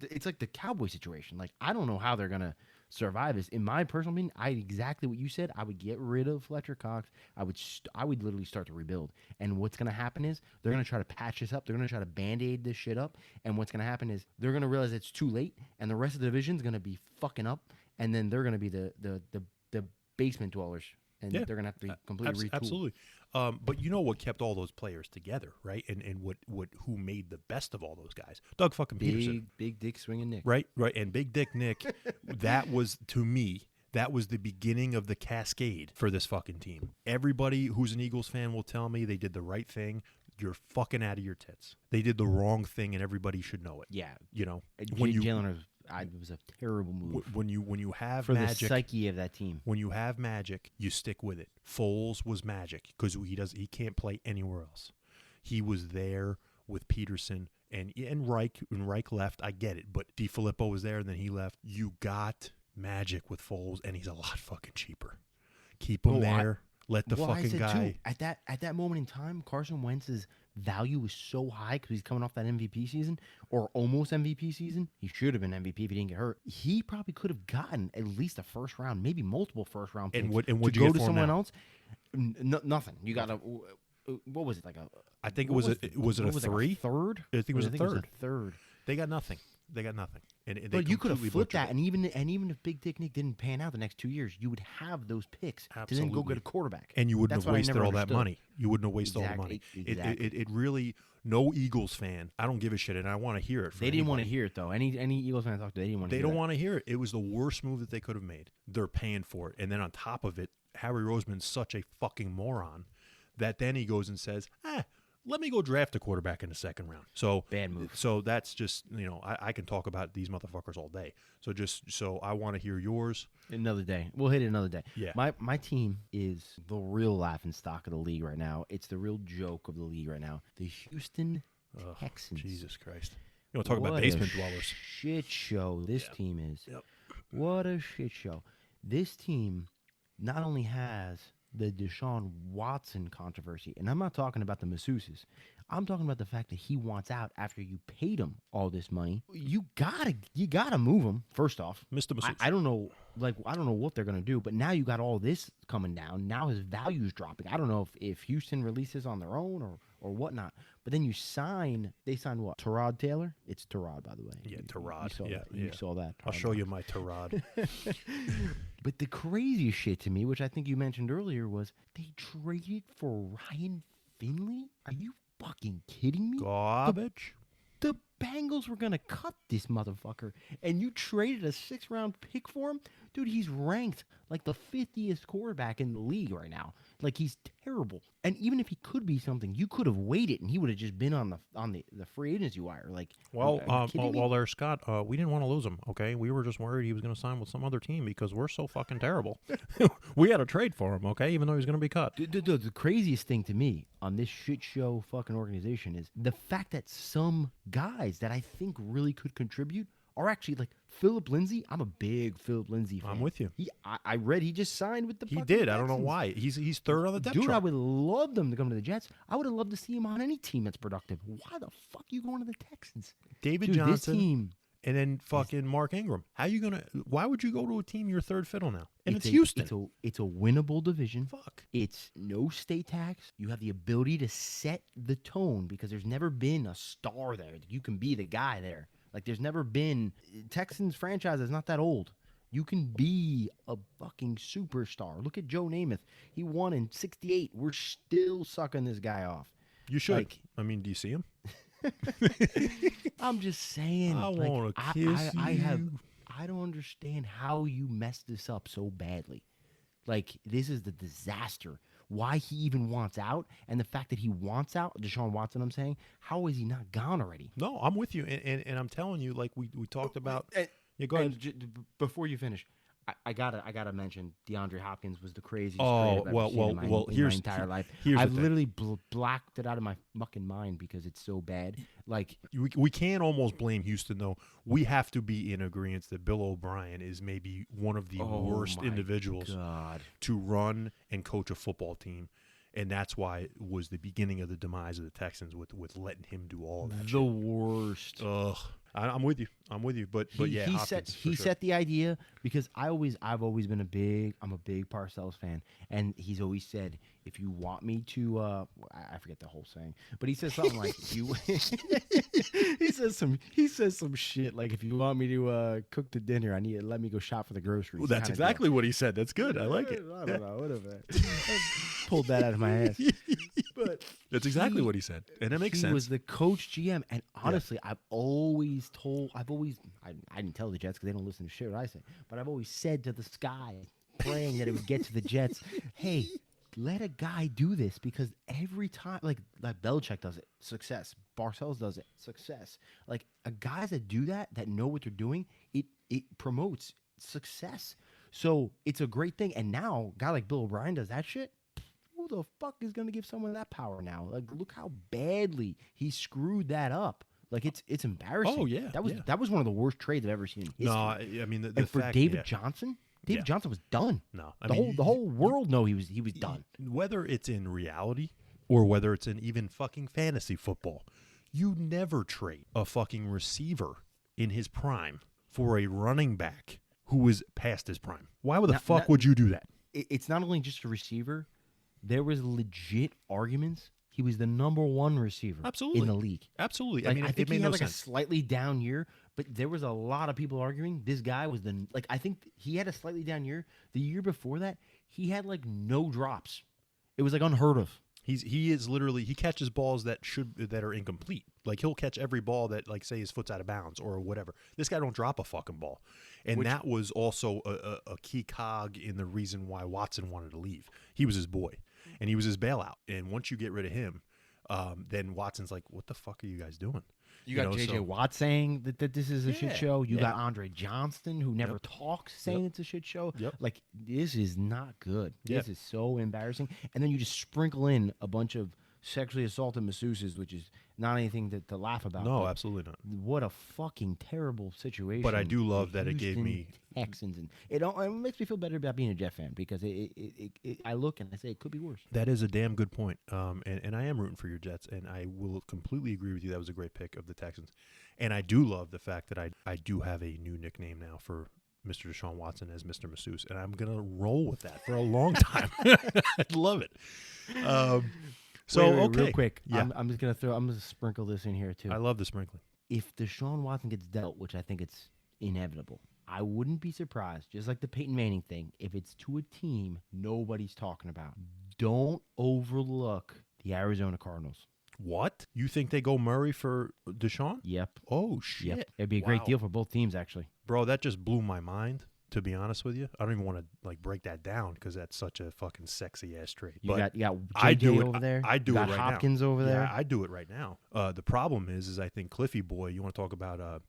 it's like the Cowboy situation. Like, I don't know how they're going to survive this. In my personal opinion, exactly what you said. I would get rid of Fletcher Cox. I would literally start to rebuild. And what's going to happen is they're going to try to patch this up. They're going to try to Band-Aid this shit up. And what's going to happen is they're going to realize it's too late, and the rest of the division's going to be fucking up, and then they're going to be the basement dwellers. And they're going to have to be completely retooled. Absolutely. But you know what kept all those players together, right? And who made the best of all those guys? Doug fucking Peterson. Big Dick swinging Nick. Right. And Big Dick Nick, that was, to me, that was the beginning of the cascade for this fucking team. Everybody who's an Eagles fan will tell me they did the right thing. You're fucking out of your tits. They did the wrong thing, and everybody should know it. Yeah. When Jalen it was a terrible move. When you have for magic, the psyche of that team. When you have magic, you stick with it. Foles was magic because he can't play anywhere else. He was there with Peterson and Reich. When Reich left, I get it, but DiFilippo was there and then he left. You got magic with Foles, and he's a lot fucking cheaper. Keep him there. Let the fucking guy. Too, at that moment in time, Carson Wentz's value was so high because he's coming off that MVP season or almost MVP season. He should have been MVP if he didn't get hurt. He probably could have gotten at least a first round, maybe multiple first round picks. And would you go to someone else? Nothing. You got a I think it was a 3. Third. I think it was a third. Third. They got nothing. They got nothing. And they but you could have completely flipped butchered that, and even if Big Dick Nick didn't pan out the next 2 years, you would have those picks to then go Absolutely. get a quarterback. And you wouldn't That's have what I wasted never all that understood. money. You wouldn't have wasted all the Exactly, money. exactly. It really, no Eagles fan, I don't give a shit, and I want to hear it from They didn't want to anybody. hear it, though. Any Eagles fan I talked to, they didn't want to They hear don't that. want to hear it. It was the worst move that they could have made. They're paying for it. And then on top of it, Harry Roseman's such a fucking moron that then he goes and says, let me go draft a quarterback in the second round. So Bad move. So that's just, I can talk about these motherfuckers all day. So I want to hear yours. Another day. We'll hit it another day. Yeah. My team is the real laughing stock of the league right now. It's the real joke of the league right now. The Houston Texans. Jesus Christ. You want to talk about What basement a dwellers. shit show this team is. Yep. What a shit show. This team not only has the Deshaun Watson controversy, and I'm not talking about the Masseuses. I'm talking about the fact that he wants out after you paid him all this money. You gotta move him, first off. Mr. Masseuse. I don't know what they're gonna do, but now you got all this coming down. Now his value's dropping. I don't know if Houston releases on their own or whatnot. But then they signed what? Tyrod Taylor? It's Tyrod, by the way. Yeah, Tyrod. You saw that. I'll show you my Tyrod. But the craziest shit to me, which I think you mentioned earlier, was they traded for Ryan Finley? Are you fucking kidding me? Garbage. The Bengals were going to cut this motherfucker, and you traded a 6th-round pick for him? Dude, he's ranked like the 50th quarterback in the league right now. Like, he's terrible. And even if he could be something, you could have waited, and he would have just been on the free agency wire. Like, Well, are you kidding me? there, Scott, we didn't want to lose him, okay? We were just worried he was going to sign with some other team because we're so fucking terrible. We had to trade for him, okay, even though he's going to be cut. The craziest thing to me on this shit show fucking organization is the fact that some guys that I think really could contribute are actually like Philip Lindsay. I'm a big Philip Lindsay fan. I'm with you. I read he just signed with the He fucking did. I don't know Texans. why. He's third on the depth Dude, I chart. would love them to come to the Jets. I would have loved to see him on any team that's productive. Why the fuck are you going to the Texans? David Dude, Johnson. this team. And then fucking Mark Ingram. Why would you go to a team you're third fiddle now? And it's Houston. It's a winnable division. Fuck. It's no state tax. You have the ability to set the tone because there's never been a star there. You can be the guy there. Like, there's never been... Texans franchise is not that old. You can be a fucking superstar. Look at Joe Namath. He won in 68. We're still sucking this guy off. You should. Like, I mean, do you see him? I'm just saying. I want to kiss you. I don't understand how you messed this up so badly. Like, this is the disaster. Why he even wants out, and the fact that he wants out, Deshaun Watson, I'm saying, how is he not gone already? No, I'm with you. And I'm telling you, like we talked about. Yeah, go ahead. Before you finish, I gotta mention DeAndre Hopkins was the craziest Oh, trade I've ever seen in my entire life. here's the I've thing. literally blacked it out of my fucking mind because it's so bad. Like, We can't almost blame Houston, though. We have to be in agreement that Bill O'Brien is maybe one of the worst my individuals God. to run and coach a football team. And that's why it was the beginning of the demise of the Texans with letting him do all that The shit. worst. Ugh. I'm with you. But yeah, he Hopkins, for sure. set the idea because I've always been I'm a big Parcells fan, and he's always said, if you want me to I forget the whole saying, but he says something like you he says some shit like, if you want me to cook the dinner, I need to let me go shop for the groceries. Well, that's kinda exactly what he said. That's good. I like it. I don't know, whatever. Pulled that out of my ass. But That's exactly what he said, and it makes sense. He was the coach GM, and honestly, I didn't tell the Jets because they don't listen to shit what I say, but I've always said to the sky, praying that it would get to the Jets, hey, let a guy do this, because every time, like Belichick does it, success. Parcells does it, success. Like, guys that do that know what they're doing, it promotes success. So it's a great thing. And now, a guy like Bill O'Brien does that shit. Who the fuck is going to give someone that power now? Like, look how badly he screwed that up. Like, it's embarrassing. Oh, yeah, That was one of the worst trades I've ever seen in history. No, I mean the and for fact, David Johnson, Johnson was done. No, The whole world know he was done. Whether it's in reality or whether it's in even fucking fantasy football, you never trade a fucking receiver in his prime for a running back who was past his prime. Why the fuck would you do that? It's not only just a receiver. There was legit arguments. He was the #1 receiver in the league. Absolutely. Like, I mean, I think it made he no had like sense. a slightly down year, But there was a lot of people arguing this guy was I think he had a slightly down year. The year before that, he had like no drops. It was like unheard of. He is literally, he catches balls that are incomplete. Like he'll catch every ball that, like, say his foot's out of bounds or whatever. This guy don't drop a fucking ball. And that was also a key cog in the reason why Watson wanted to leave. He was his boy and he was his bailout. And once you get rid of him, then Watson's like, what the fuck are you guys doing? You got J.J. Watt saying that this is a shit show. You got Andre Johnston, who never talks, saying it's a shit show. Like, this is not good. This is so embarrassing. And then you just sprinkle in a bunch of sexually assaulted masseuses, which is not anything to laugh about. No, absolutely not. What a fucking terrible situation. But I do love that it gave me Texans, and it makes me feel better about being a Jet fan because I look and I say it could be worse. That is a damn good point. And I am rooting for your Jets, and I will completely agree with you. That was a great pick of the Texans. And I do love the fact that I do have a new nickname now for Mr. Deshaun Watson as Mr. Masseuse, and I'm going to roll with that for a long time. I love it. Wait, real quick, I'm just gonna sprinkle this in here too. I love the sprinkling. If Deshaun Watson gets dealt, which I think it's inevitable, I wouldn't be surprised, just like the Peyton Manning thing, if it's to a team nobody's talking about. Don't overlook the Arizona Cardinals. What? You think they go Murray for Deshaun? Yep. Oh, shit. Yep. It'd be a great deal for both teams, actually. Bro, that just blew my mind, to be honest with you. I don't even want to like break that down because that's such a fucking sexy ass trade. You got JJ over there. I do it right now. Hopkins over there. Yeah, I do it right now. The problem is I think Cliffy Boy, you want to talk about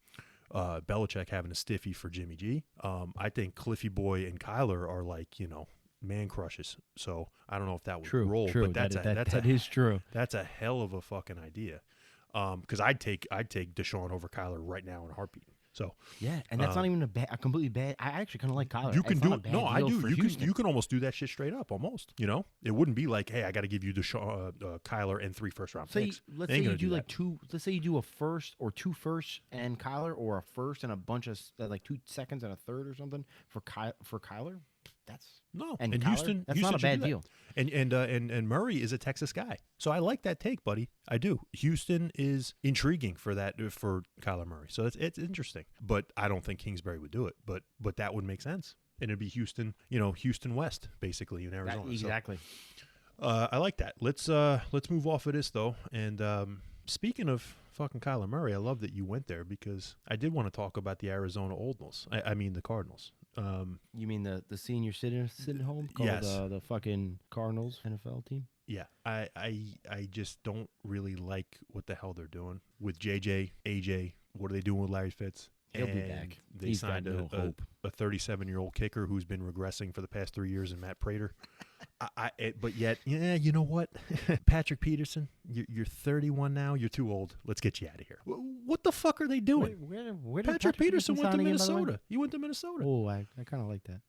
Belichick having a stiffy for Jimmy G. I think Cliffy Boy and Kyler are like, man crushes. So I don't know if that would roll, but that is true. That's a hell of a fucking idea. Because I'd take Deshaun over Kyler right now in a heartbeat. So yeah, and that's not even a completely bad. I actually kind of like Kyler. You can do it. No, I do. You can almost do that shit straight up. Almost. It wouldn't be like, hey, I got to give you Deshaun, Kyler and 3 first-round picks. Let's say you do like two. Let's say you do a first or 2 firsts and Kyler, or a first and a bunch of like 2 seconds and a third or something for Kyler. That's and Kyler, Houston. That's Houston not a bad deal. And Murray is a Texas guy, so I like that take, buddy. I do. Houston is intriguing for Kyler Murray, so it's interesting. But I don't think Kingsbury would do it. But that would make sense, and it'd be Houston. Houston West, basically in Arizona. Exactly. So, I like that. Let's move off of this though. And speaking of fucking Kyler Murray, I love that you went there because I did want to talk about the Arizona OLDinals. I mean the Cardinals. You mean the senior sitting home called yes. The fucking Cardinals NFL team? Yeah, I just don't really like what the hell they're doing with JJ, AJ. What are they doing with Larry Fitz? He'll be back. They signed a 37-year-old kicker who's been regressing for the past 3 years in Matt Prater. But yet, you know what? Patrick Peterson, you're 31 now. You're too old. Let's get you out of here. What the fuck are they doing? Where did Patrick Peterson went to Minnesota. He went to Minnesota. Oh, I kind of like that.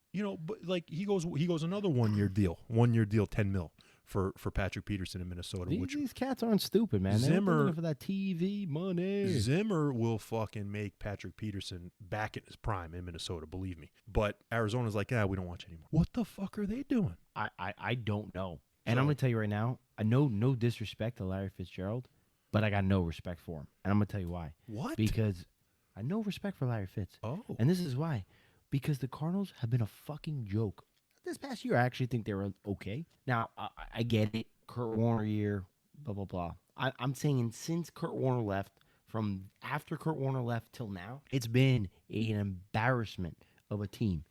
But like he goes another 1-year deal. 1-year deal, $10 million. For Patrick Peterson in Minnesota. These cats aren't stupid, man. They're looking for that TV money. Zimmer will fucking make Patrick Peterson back in his prime in Minnesota, believe me. But Arizona's like, we don't want you anymore. What the fuck are they doing? I don't know. And I'm going to tell you right now, I know no disrespect to Larry Fitzgerald, but I got no respect for him. And I'm going to tell you why. What? Because I know respect for Larry Fitz. Oh. And this is why. Because the Cardinals have been a fucking joke. This past year, I actually think they were okay. Now, I get it. Kurt Warner year, blah, blah, blah. I'm saying since Kurt Warner left, from after Kurt Warner left till now, it's been an embarrassment of a team.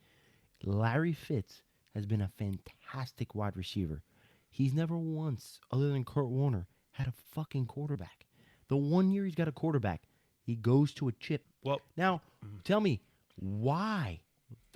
Larry Fitz has been a fantastic wide receiver. He's never once, other than Kurt Warner, had a fucking quarterback. The 1 year he's got a quarterback, he goes to a chip. Well, now, tell me, why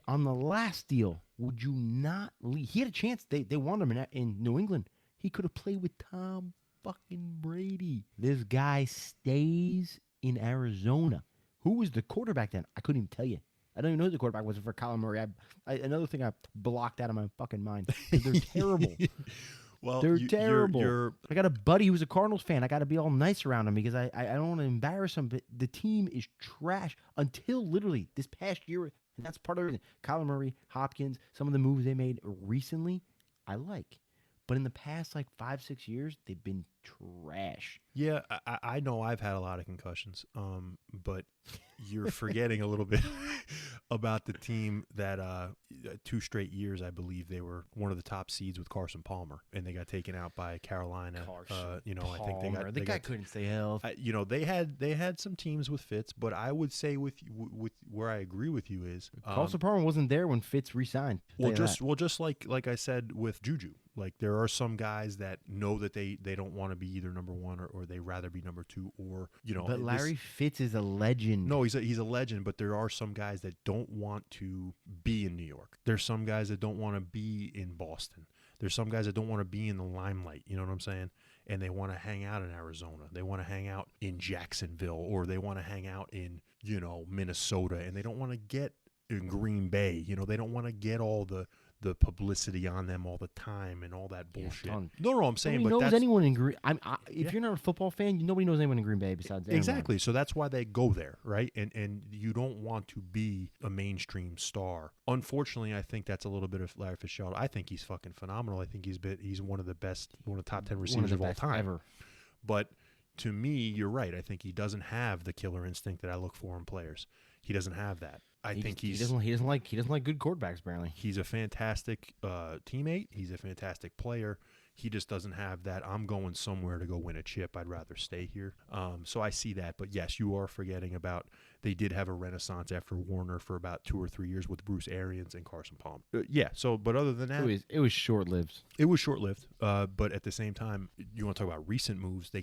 on the last deal would you not leave? He had a chance. They wanted him in New England. He could have played with Tom fucking Brady. This guy stays in Arizona. Who was the quarterback then? I couldn't even tell you. I don't even know who the quarterback was for Kyler Murray. Another thing I blocked out of my fucking mind. They're terrible. Well, they're terrible. I got a buddy who's a Cardinals fan. I got to be all nice around him because I don't want to embarrass him. But the team is trash until literally this past year. And that's part of it. Kyler Murray, Hopkins, some of the moves they made recently, I like. But in the past, like 5-6 years, they've been trash. Yeah, I know I've had a lot of concussions, but you're forgetting a little bit about the team that 2 straight years, I believe, they were one of the top seeds with Carson Palmer, and they got taken out by Carolina. I think the guy couldn't stay healthy. They had some teams with Fitz, but I would say with where I agree with you is Carson Palmer wasn't there when Fitz re-signed. Just like I said with JuJu. Like, there are some guys that know that they don't want to be either number one or they rather be number two, or But Larry Fitz is a legend. No, he's a legend, but there are some guys that don't want to be in New York. There's some guys that don't want to be in Boston. There's some guys that don't want to be in the limelight. You know what I'm saying? And they want to hang out in Arizona. They want to hang out in Jacksonville, or they want to hang out in Minnesota, and they don't want to get in Green Bay. They don't want to get all the publicity on them all the time and all that bullshit. Yeah, no, I'm saying, nobody knows anyone in Green. If you're not a football fan, nobody knows anyone in Green Bay besides Aaron exactly. Rodgers. So that's why they go there, right? And you don't want to be a mainstream star. Unfortunately, I think that's a little bit of Larry Fitzgerald. I think he's fucking phenomenal. I think he's one of the best, one of the top 10 receivers of all time ever. But to me, you're right. I think he doesn't have the killer instinct that I look for in players. He doesn't have that. He doesn't like good quarterbacks. Apparently, he's a fantastic teammate. He's a fantastic player. He just doesn't have that. I'm going somewhere to go win a chip. I'd rather stay here. So I see that. But yes, you are forgetting about. They did have a renaissance after Warner for about 2 or 3 years with Bruce Arians and Carson Palmer. But other than that, it was short lived. It was short lived. But at the same time, you want to talk about recent moves? They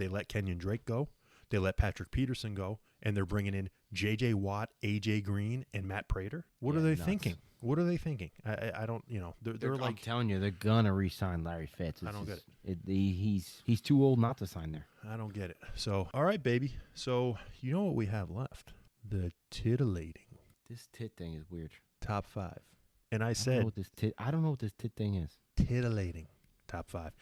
let Kenyon Drake go. They let Patrick Peterson go, and they're bringing in J.J. Watt, A.J. Green, and Matt Prater. What are they thinking? What are they thinking? I don't, they're like... I'm telling you, they're going to re-sign Larry Fitz. I don't get it. He's too old not to sign there. I don't get it. So, all right, baby. So, you know what we have left? The titillating. This tit thing is weird. Top 5. And I said... I don't know what this tit thing is. Titillating. Top 5.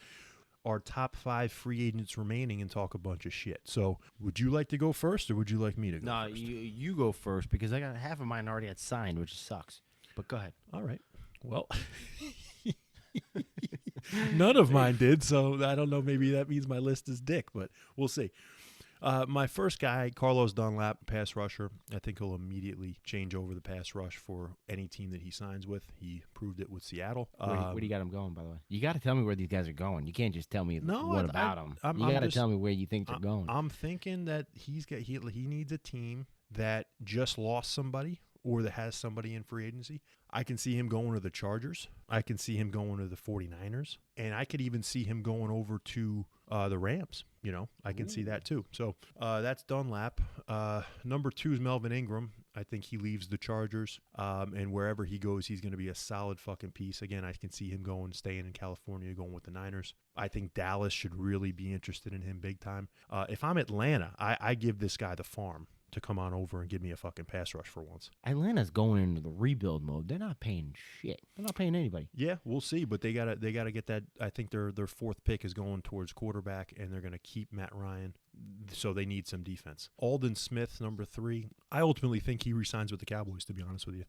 Our top 5 free agents remaining and talk a bunch of shit. So, would you like to go first, or would you like me to go first? No, you go first, because I got half of mine already had signed, which sucks. But go ahead. All right. Well, none of mine did, so I don't know. Maybe that means my list is dick, but we'll see. My first guy, Carlos Dunlap, pass rusher. I think he'll immediately change over the pass rush for any team that he signs with. He proved it with Seattle. Where do you got him going, by the way? You got to tell me where these guys are going. You can't just tell me what about them. You got to tell me where you think they're going. I'm thinking that he needs a team that just lost somebody or that has somebody in free agency. I can see him going to the Chargers. I can see him going to the 49ers. And I could even see him going over to the Rams. I can see that too. So that's Dunlap. Number 2 is Melvin Ingram. I think he leaves the Chargers. And wherever he goes, he's going to be a solid fucking piece. Again, I can see him staying in California, going with the Niners. I think Dallas should really be interested in him big time. If I'm Atlanta, I give this guy the farm to come on over and give me a fucking pass rush for once. Atlanta's going into the rebuild mode. They're not paying shit. They're not paying anybody. Yeah, we'll see, but they gotta get that. I think their 4th pick is going towards quarterback, and they're gonna keep Matt Ryan, so they need some defense. Aldon Smith, number 3. I ultimately think he resigns with the Cowboys, to be honest with you.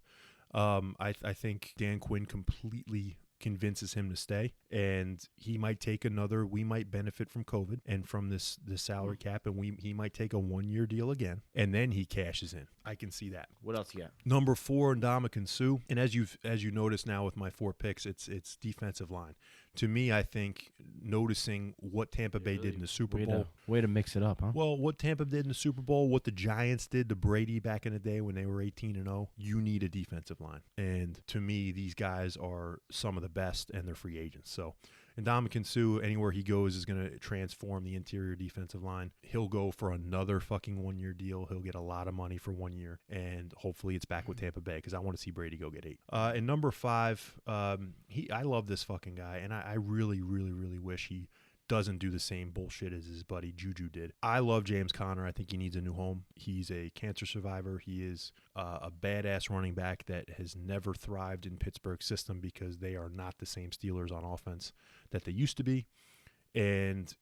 I think Dan Quinn completely convinces him to stay, and he might take we might benefit from COVID and from this salary cap, and he might take a 1-year deal again, and then he cashes in. I can see that. What else you got? Number 4, Ndamukong Suh, and as you notice now with my 4 picks, it's defensive line. To me, I think noticing what Tampa Bay did in the Super Bowl. Way to mix it up, huh? Well, what Tampa did in the Super Bowl, what the Giants did to Brady back in the day when they were 18-0, you need a defensive line. And to me, these guys are some of the best, and they're free agents. So Ndamukong Suh, anywhere he goes, is going to transform the interior defensive line. He'll go for another fucking 1-year deal. He'll get a lot of money for 1 year, and hopefully it's back with Tampa Bay, because I want to see Brady go get 8. And number 5, I love this fucking guy, and I really, really, really wish he doesn't do the same bullshit as his buddy JuJu did. I love James Conner. I think he needs a new home. He's a cancer survivor. He is a badass running back that has never thrived in Pittsburgh's system, because they are not the same Steelers on offense that they used to be. And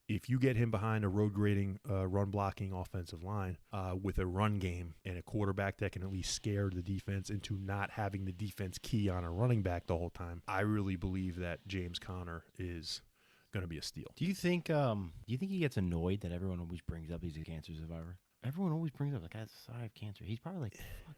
if you get him behind a road grading, run blocking offensive line with a run game and a quarterback that can at least scare the defense into not having the defense key on a running back the whole time, I really believe that James Conner is going to be a steal. Do you think he gets annoyed that everyone always brings up he's a cancer survivor? Everyone always brings up, like, I have cancer. He's probably like, fuck,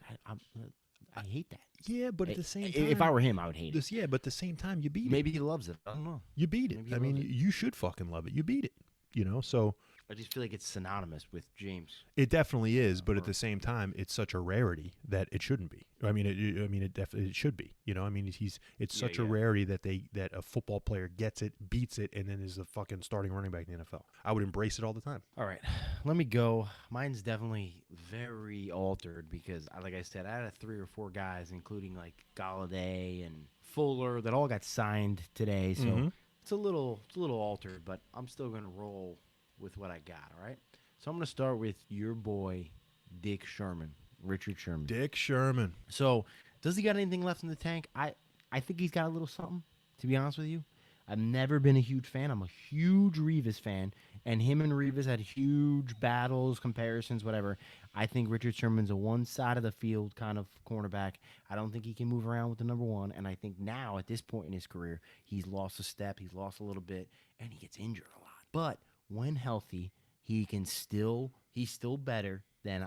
I hate that. Yeah, but at the same time, if I were him, I would hate it. Yeah, but at the same time, you beat it. Maybe he loves it. I don't know. You beat it. I mean, you should fucking love it. You beat it. You know, so I just feel like it's synonymous with James. It definitely is, but at the same time, it's such a rarity that it shouldn't be. I mean, it definitely should be. You know, I mean, it's such a rarity that a football player gets it, beats it, and then is the fucking starting running back in the NFL. I would embrace it all the time. All right, let me go. Mine's definitely very altered because, like I said, I had 3 or 4 guys, including like Galladay and Fuller, that all got signed today. So it's a little altered, but I'm still gonna roll with what I got, all right? So I'm going to start with your boy, Richard Sherman. Dick Sherman. So does he got anything left in the tank? I think he's got a little something, to be honest with you. I've never been a huge fan. I'm a huge Revis fan, and him and Revis had huge battles, comparisons, whatever. I think Richard Sherman's a one-side-of-the-field kind of cornerback. I don't think he can move around with the number one, and I think now, at this point in his career, he's lost a step, he's lost a little bit, and he gets injured a lot. But when healthy, he's still better than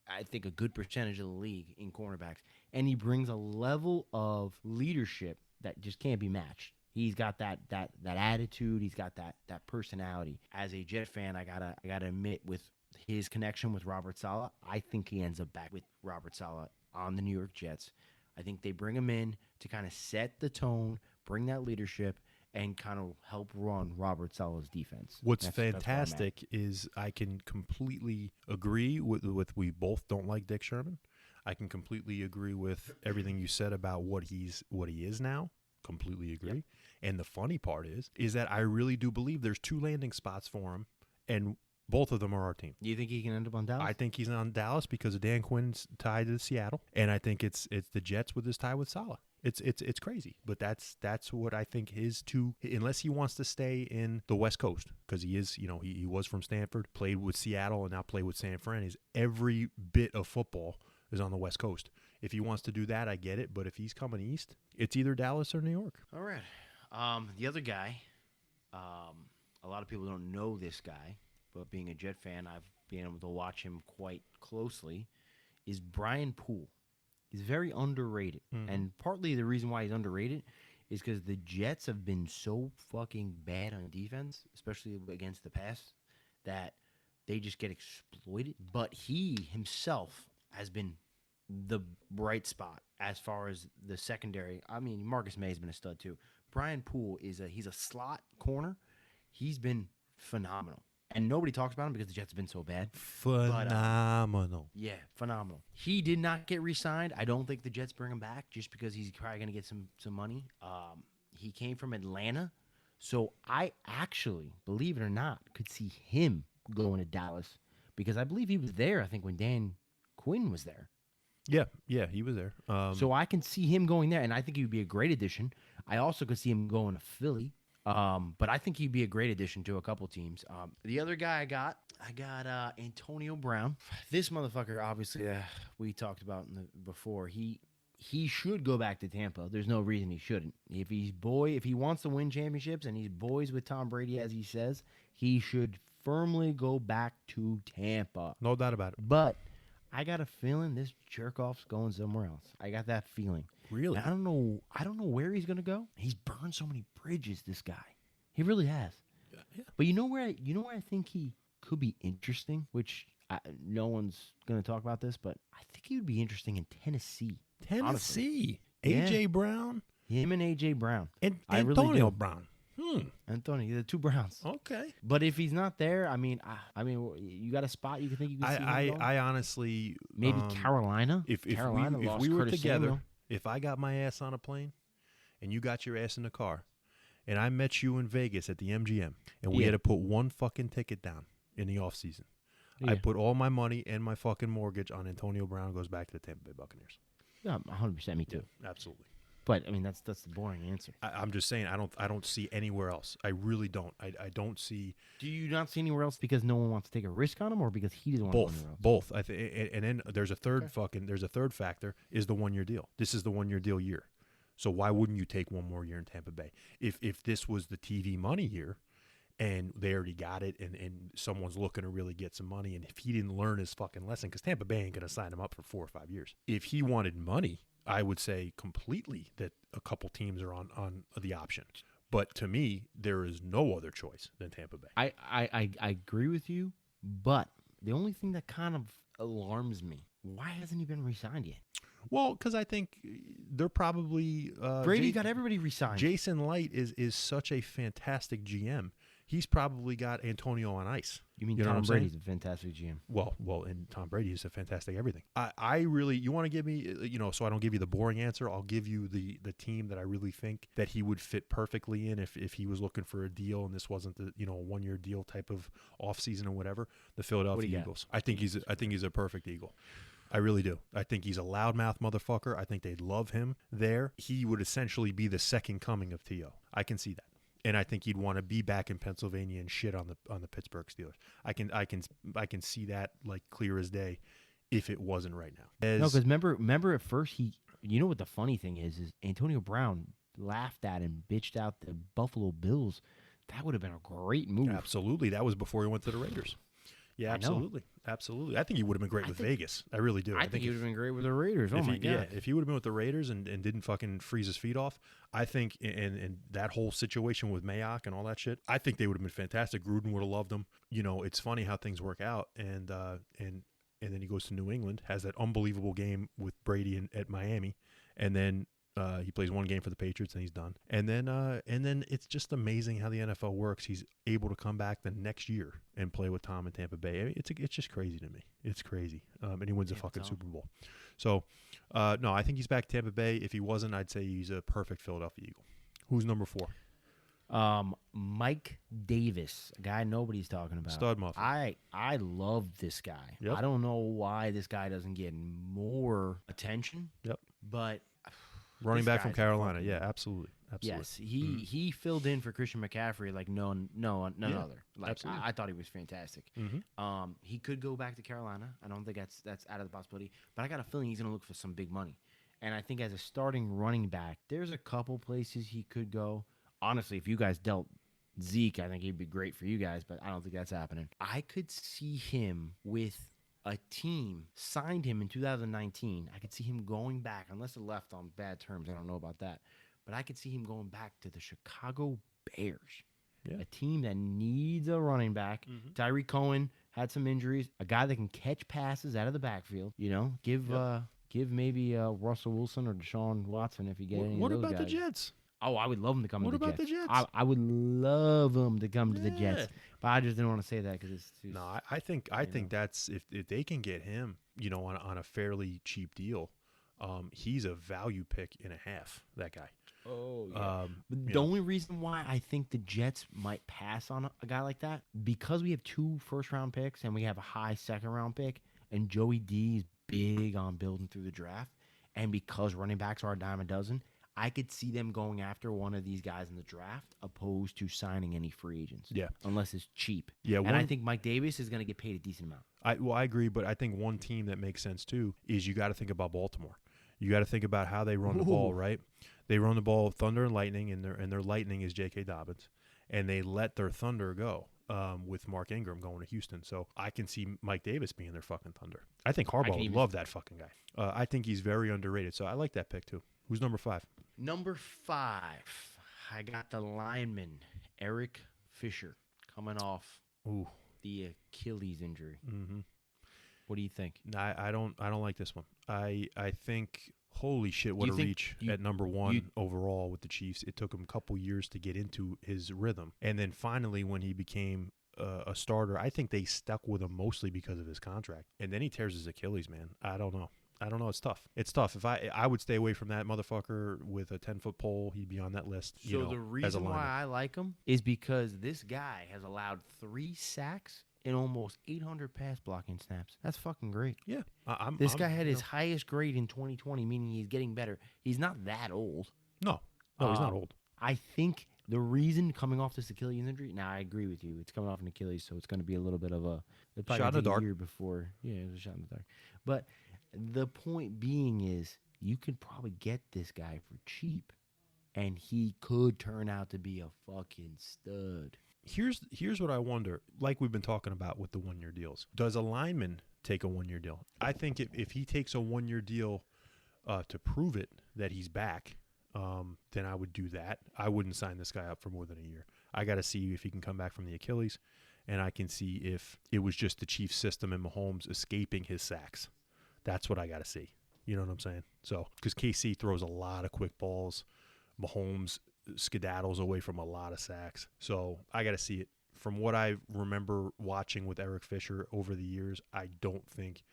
I think a good percentage of the league in cornerbacks. And he brings a level of leadership that just can't be matched. He's got that attitude. He's got that personality. As a Jet fan, I gotta admit, with his connection with Robert Saleh, I think he ends up back with Robert Saleh on the New York Jets. I think they bring him in to kind of set the tone, bring that leadership, and kind of help run Robert Saleh's defense. What's fantastic is I can completely agree with we both don't like Dick Sherman. I can completely agree with everything you said about what he is now. Completely agree. Yep. And the funny part is that I really do believe there's 2 landing spots for him, and both of them are our team. You think he can end up on Dallas? I think he's on Dallas because of Dan Quinn's tie to Seattle, and I think it's the Jets with his tie with Saleh. It's crazy, but that's what I think his 2. Unless he wants to stay in the West Coast, because he is, he was from Stanford, played with Seattle, and now played with San Fran. Every bit of football is on the West Coast. If he wants to do that, I get it. But if he's coming east, it's either Dallas or New York. All right. The other guy, a lot of people don't know this guy, but being a Jet fan, I've been able to watch him quite closely, is Brian Poole. He's very underrated. And partly the reason why he's underrated is because the Jets have been so fucking bad on defense, especially against the pass, that they just get exploited. But he himself has been the bright spot as far as the secondary. I mean, Marcus May's been a stud too. Brian Poole he's a slot corner. He's been phenomenal. And nobody talks about him because the Jets have been so bad. Phenomenal. Yeah, phenomenal. He did not get re-signed. I don't think the Jets bring him back just because he's probably going to get some money. He came from Atlanta. So I actually, believe it or not, could see him going to Dallas because I believe he was there, I think, when Dan Quinn was there. Yeah, he was there. So I can see him going there, and I think he would be a great addition. I also could see him going to Philly. But I think he'd be a great addition to a couple teams. The other guy I got Antonio Brown. This motherfucker, obviously, we talked about before. He should go back to Tampa. There's no reason he shouldn't. If he wants to win championships and he's boys with Tom Brady, as he says, he should firmly go back to Tampa. No doubt about it. But I got a feeling this jerk-off's going somewhere else. I got that feeling. Really? And I don't know where he's gonna go. He's burned so many bridges. This guy, he really has. Yeah. But you know where I think he could be interesting, which no one's gonna talk about this, but I think he would be interesting in Tennessee. Honestly. AJ Brown, him and AJ Brown, and Antonio really Brown. Antonio, the 2 Browns. Okay. But if he's not there, I mean, you got a spot you can think you can see him going? I honestly maybe Carolina. If we were together. If I got my ass on a plane and you got your ass in the car and I met you in Vegas at the MGM and we had to put 1 fucking ticket down in the off season, I put all my money and my fucking mortgage on Antonio Brown goes back to the Tampa Bay Buccaneers. Yeah, 100%, me too. Yeah, absolutely. But I mean, that's the boring answer. I'm just saying I don't see anywhere else. I really don't. I don't see. Do you not see anywhere else because no one wants to take a risk on him, or because he doesn't want to go anywhere else? Both. I think, and then there's a third factor is the 1 year deal. This is the 1 year deal year. So why wouldn't you take one more year in Tampa Bay? If this was the TV money year, and they already got it, and someone's looking to really get some money, and if he didn't learn his fucking lesson, because Tampa Bay ain't going to sign him up for 4 or 5 years. If he wanted money, I would say completely that a couple teams are on the option. But to me, there is no other choice than Tampa Bay. I agree with you, but the only thing that kind of alarms me, why hasn't he been re-signed yet? Well, because I think they're probably Brady got everybody re-signed. Jason Light is such a fantastic GM. He's probably got Antonio on ice. You mean Tom Brady's a fantastic GM? Well, and Tom Brady is a fantastic everything. I really, you want to give me, so I don't give you the boring answer. I'll give you the team that I really think that he would fit perfectly in if he was looking for a deal and this wasn't the 1 year deal type of offseason or whatever. The Philadelphia Eagles. I think he's a perfect Eagle. I really do. I think he's a loudmouth motherfucker. I think they'd love him there. He would essentially be the second coming of T.O. I can see that. And I think he'd want to be back in Pennsylvania and shit on the Pittsburgh Steelers. I can see that like clear as day if it wasn't right now. No, because remember at first you know what the funny thing is Antonio Brown laughed at and bitched out the Buffalo Bills. That would have been a great move. Absolutely. That was before he went to the Raiders. Yeah, absolutely. Absolutely. I think he would have been great with Vegas. I really do. I think he would have been great with the Raiders. Oh, my God. Yeah, if he would have been with the Raiders and didn't fucking freeze his feet off, I think, and that whole situation with Mayock and all that shit, I think they would have been fantastic. Gruden would have loved him. It's funny how things work out. And then he goes to New England, has that unbelievable game with Brady at Miami, and then he plays one game for the Patriots and he's done. And then it's just amazing how the NFL works. He's able to come back the next year and play with Tom in Tampa Bay. I mean, it's just crazy to me. It's crazy. And he wins a fucking Super Bowl. So, no, I think he's back Tampa Bay. If he wasn't, I'd say he's a perfect Philadelphia Eagle. Who's number 4? Mike Davis, a guy nobody's talking about. Stud muffin. I love this guy. Yep. I don't know why this guy doesn't get more attention. Yep. But running back from Carolina. Yeah, absolutely. Yes, he filled in for Christian McCaffrey like none other. Like I thought he was fantastic. Mm-hmm. He could go back to Carolina. I don't think that's out of the possibility. But I got a feeling he's going to look for some big money. And I think as a starting running back, there's a couple places he could go. Honestly, if you guys dealt Zeke, I think he'd be great for you guys. But I don't think that's happening. I could see him with a team signed him in 2019. I could see him going back, unless it left on bad terms. I don't know about that. But I could see him going back to the Chicago Bears, a team that needs a running back. Mm-hmm. Tyreek Cohen had some injuries. A guy that can catch passes out of the backfield. Give maybe Russell Wilson or Deshaun Watson if you get any of those guys. What about the Jets? Oh, I would love him to come to the Jets. What about the Jets? I would love him to come to the Jets. But I just didn't want to say that because it's too... No, I think that's if they can get him, on a fairly cheap deal, he's a value pick and a half, that guy. Oh, yeah. The only reason why I think the Jets might pass on a guy like that, because we have 2 first-round picks and we have a high second-round pick, and Joey D is big on building through the draft, and because running backs are a dime a dozen, I could see them going after one of these guys in the draft opposed to signing any free agents. Yeah. Unless it's cheap. Yeah. And I think Mike Davis is going to get paid a decent amount. I agree, but I think one team that makes sense too is you got to think about Baltimore. You got to think about how they run the ball, right? They run the ball thunder and lightning, and their lightning is J.K. Dobbins, and they let their thunder go with Mark Ingram going to Houston. So I can see Mike Davis being their fucking thunder. I think Harbaugh would love that fucking guy. I think he's very underrated, so I like that pick too. Who's number 5? Number 5, I got the lineman, Eric Fisher, coming off the Achilles injury. Mm-hmm. What do you think? I don't like this one. I think, holy shit, what a reach at number 1 overall with the Chiefs. It took him a couple years to get into his rhythm. And then finally when he became a starter, I think they stuck with him mostly because of his contract. And then he tears his Achilles, man. I don't know. It's tough. It's tough. If I would stay away from that motherfucker with a 10-foot pole, he'd be on that list. So the reason why I like him is because this guy has allowed 3 sacks in almost 800 pass blocking snaps. That's fucking great. Yeah. This guy had his highest grade in 2020, meaning he's getting better. He's not that old. No, he's not old. I think the reason coming off this Achilles injury. Now I agree with you. It's coming off an Achilles, so it's going to be a little bit of a shot in the dark. Year before, it was a shot in the dark. But the point being is, you could probably get this guy for cheap, and he could turn out to be a fucking stud. Here's what I wonder. Like we've been talking about with the 1-year deals, does a lineman take a 1-year deal? I think if he takes a 1-year deal to prove it that he's back, then I would do that. I wouldn't sign this guy up for more than a year. I got to see if he can come back from the Achilles, and I can see if it was just the Chiefs system and Mahomes escaping his sacks. That's what I got to see. You know what I'm saying? So, because KC throws a lot of quick balls, Mahomes skedaddles away from a lot of sacks. So I got to see it. From what I remember watching with Eric Fisher over the years, I don't think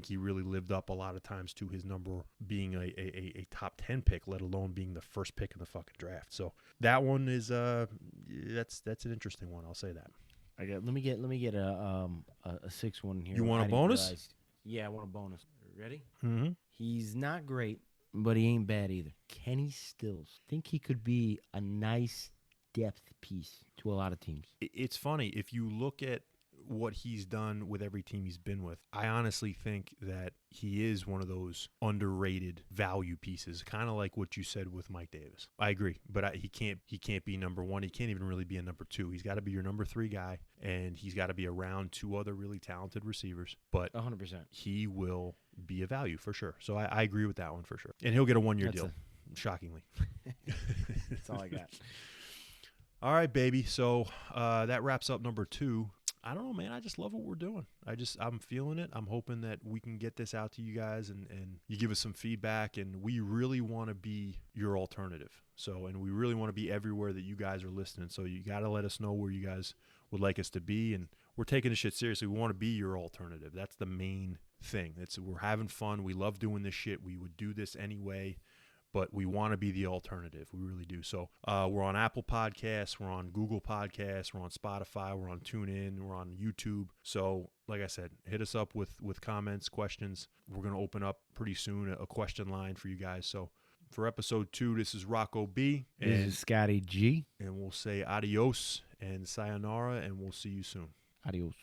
he really lived up a lot of times to his number being a top 10 pick, let alone being the first pick in the fucking draft. So that one is that's an interesting one. I'll say that. Let me get a 6-1 here. You want a bonus? Yeah, I want a bonus. Ready? Mm-hmm. He's not great, but he ain't bad either. Kenny Stills. Think he could be a nice depth piece to a lot of teams. It's funny. If you look at what he's done with every team he's been with, I honestly think that he is one of those underrated value pieces, kind of like what you said with Mike Davis. I agree, but he can't be number one. He can't even really be a number two. He's got to be your number 3 guy, and he's got to be around 2 other really talented receivers. But 100%, he will be a value for sure. So I agree with that one for sure. And he'll get a 1-year deal, shockingly. That's all I got. All right, baby. So that wraps up number 2. I don't know, man. I just love what we're doing. I'm feeling it. I'm hoping that we can get this out to you guys and you give us some feedback. And we really want to be your alternative. And we really want to be everywhere that you guys are listening. So you got to let us know where you guys would like us to be. And we're taking this shit seriously. We want to be your alternative. That's the main thing. We're having fun. We love doing this shit. We would do this anyway. But we want to be the alternative. We really do. So we're on Apple Podcasts. We're on Google Podcasts. We're on Spotify. We're on TuneIn. We're on YouTube. So like I said, hit us up with comments, questions. We're going to open up pretty soon a question line for you guys. So for episode 2, this is Rocco B. And this is Scotty G. And we'll say adios and sayonara, and we'll see you soon. Adios.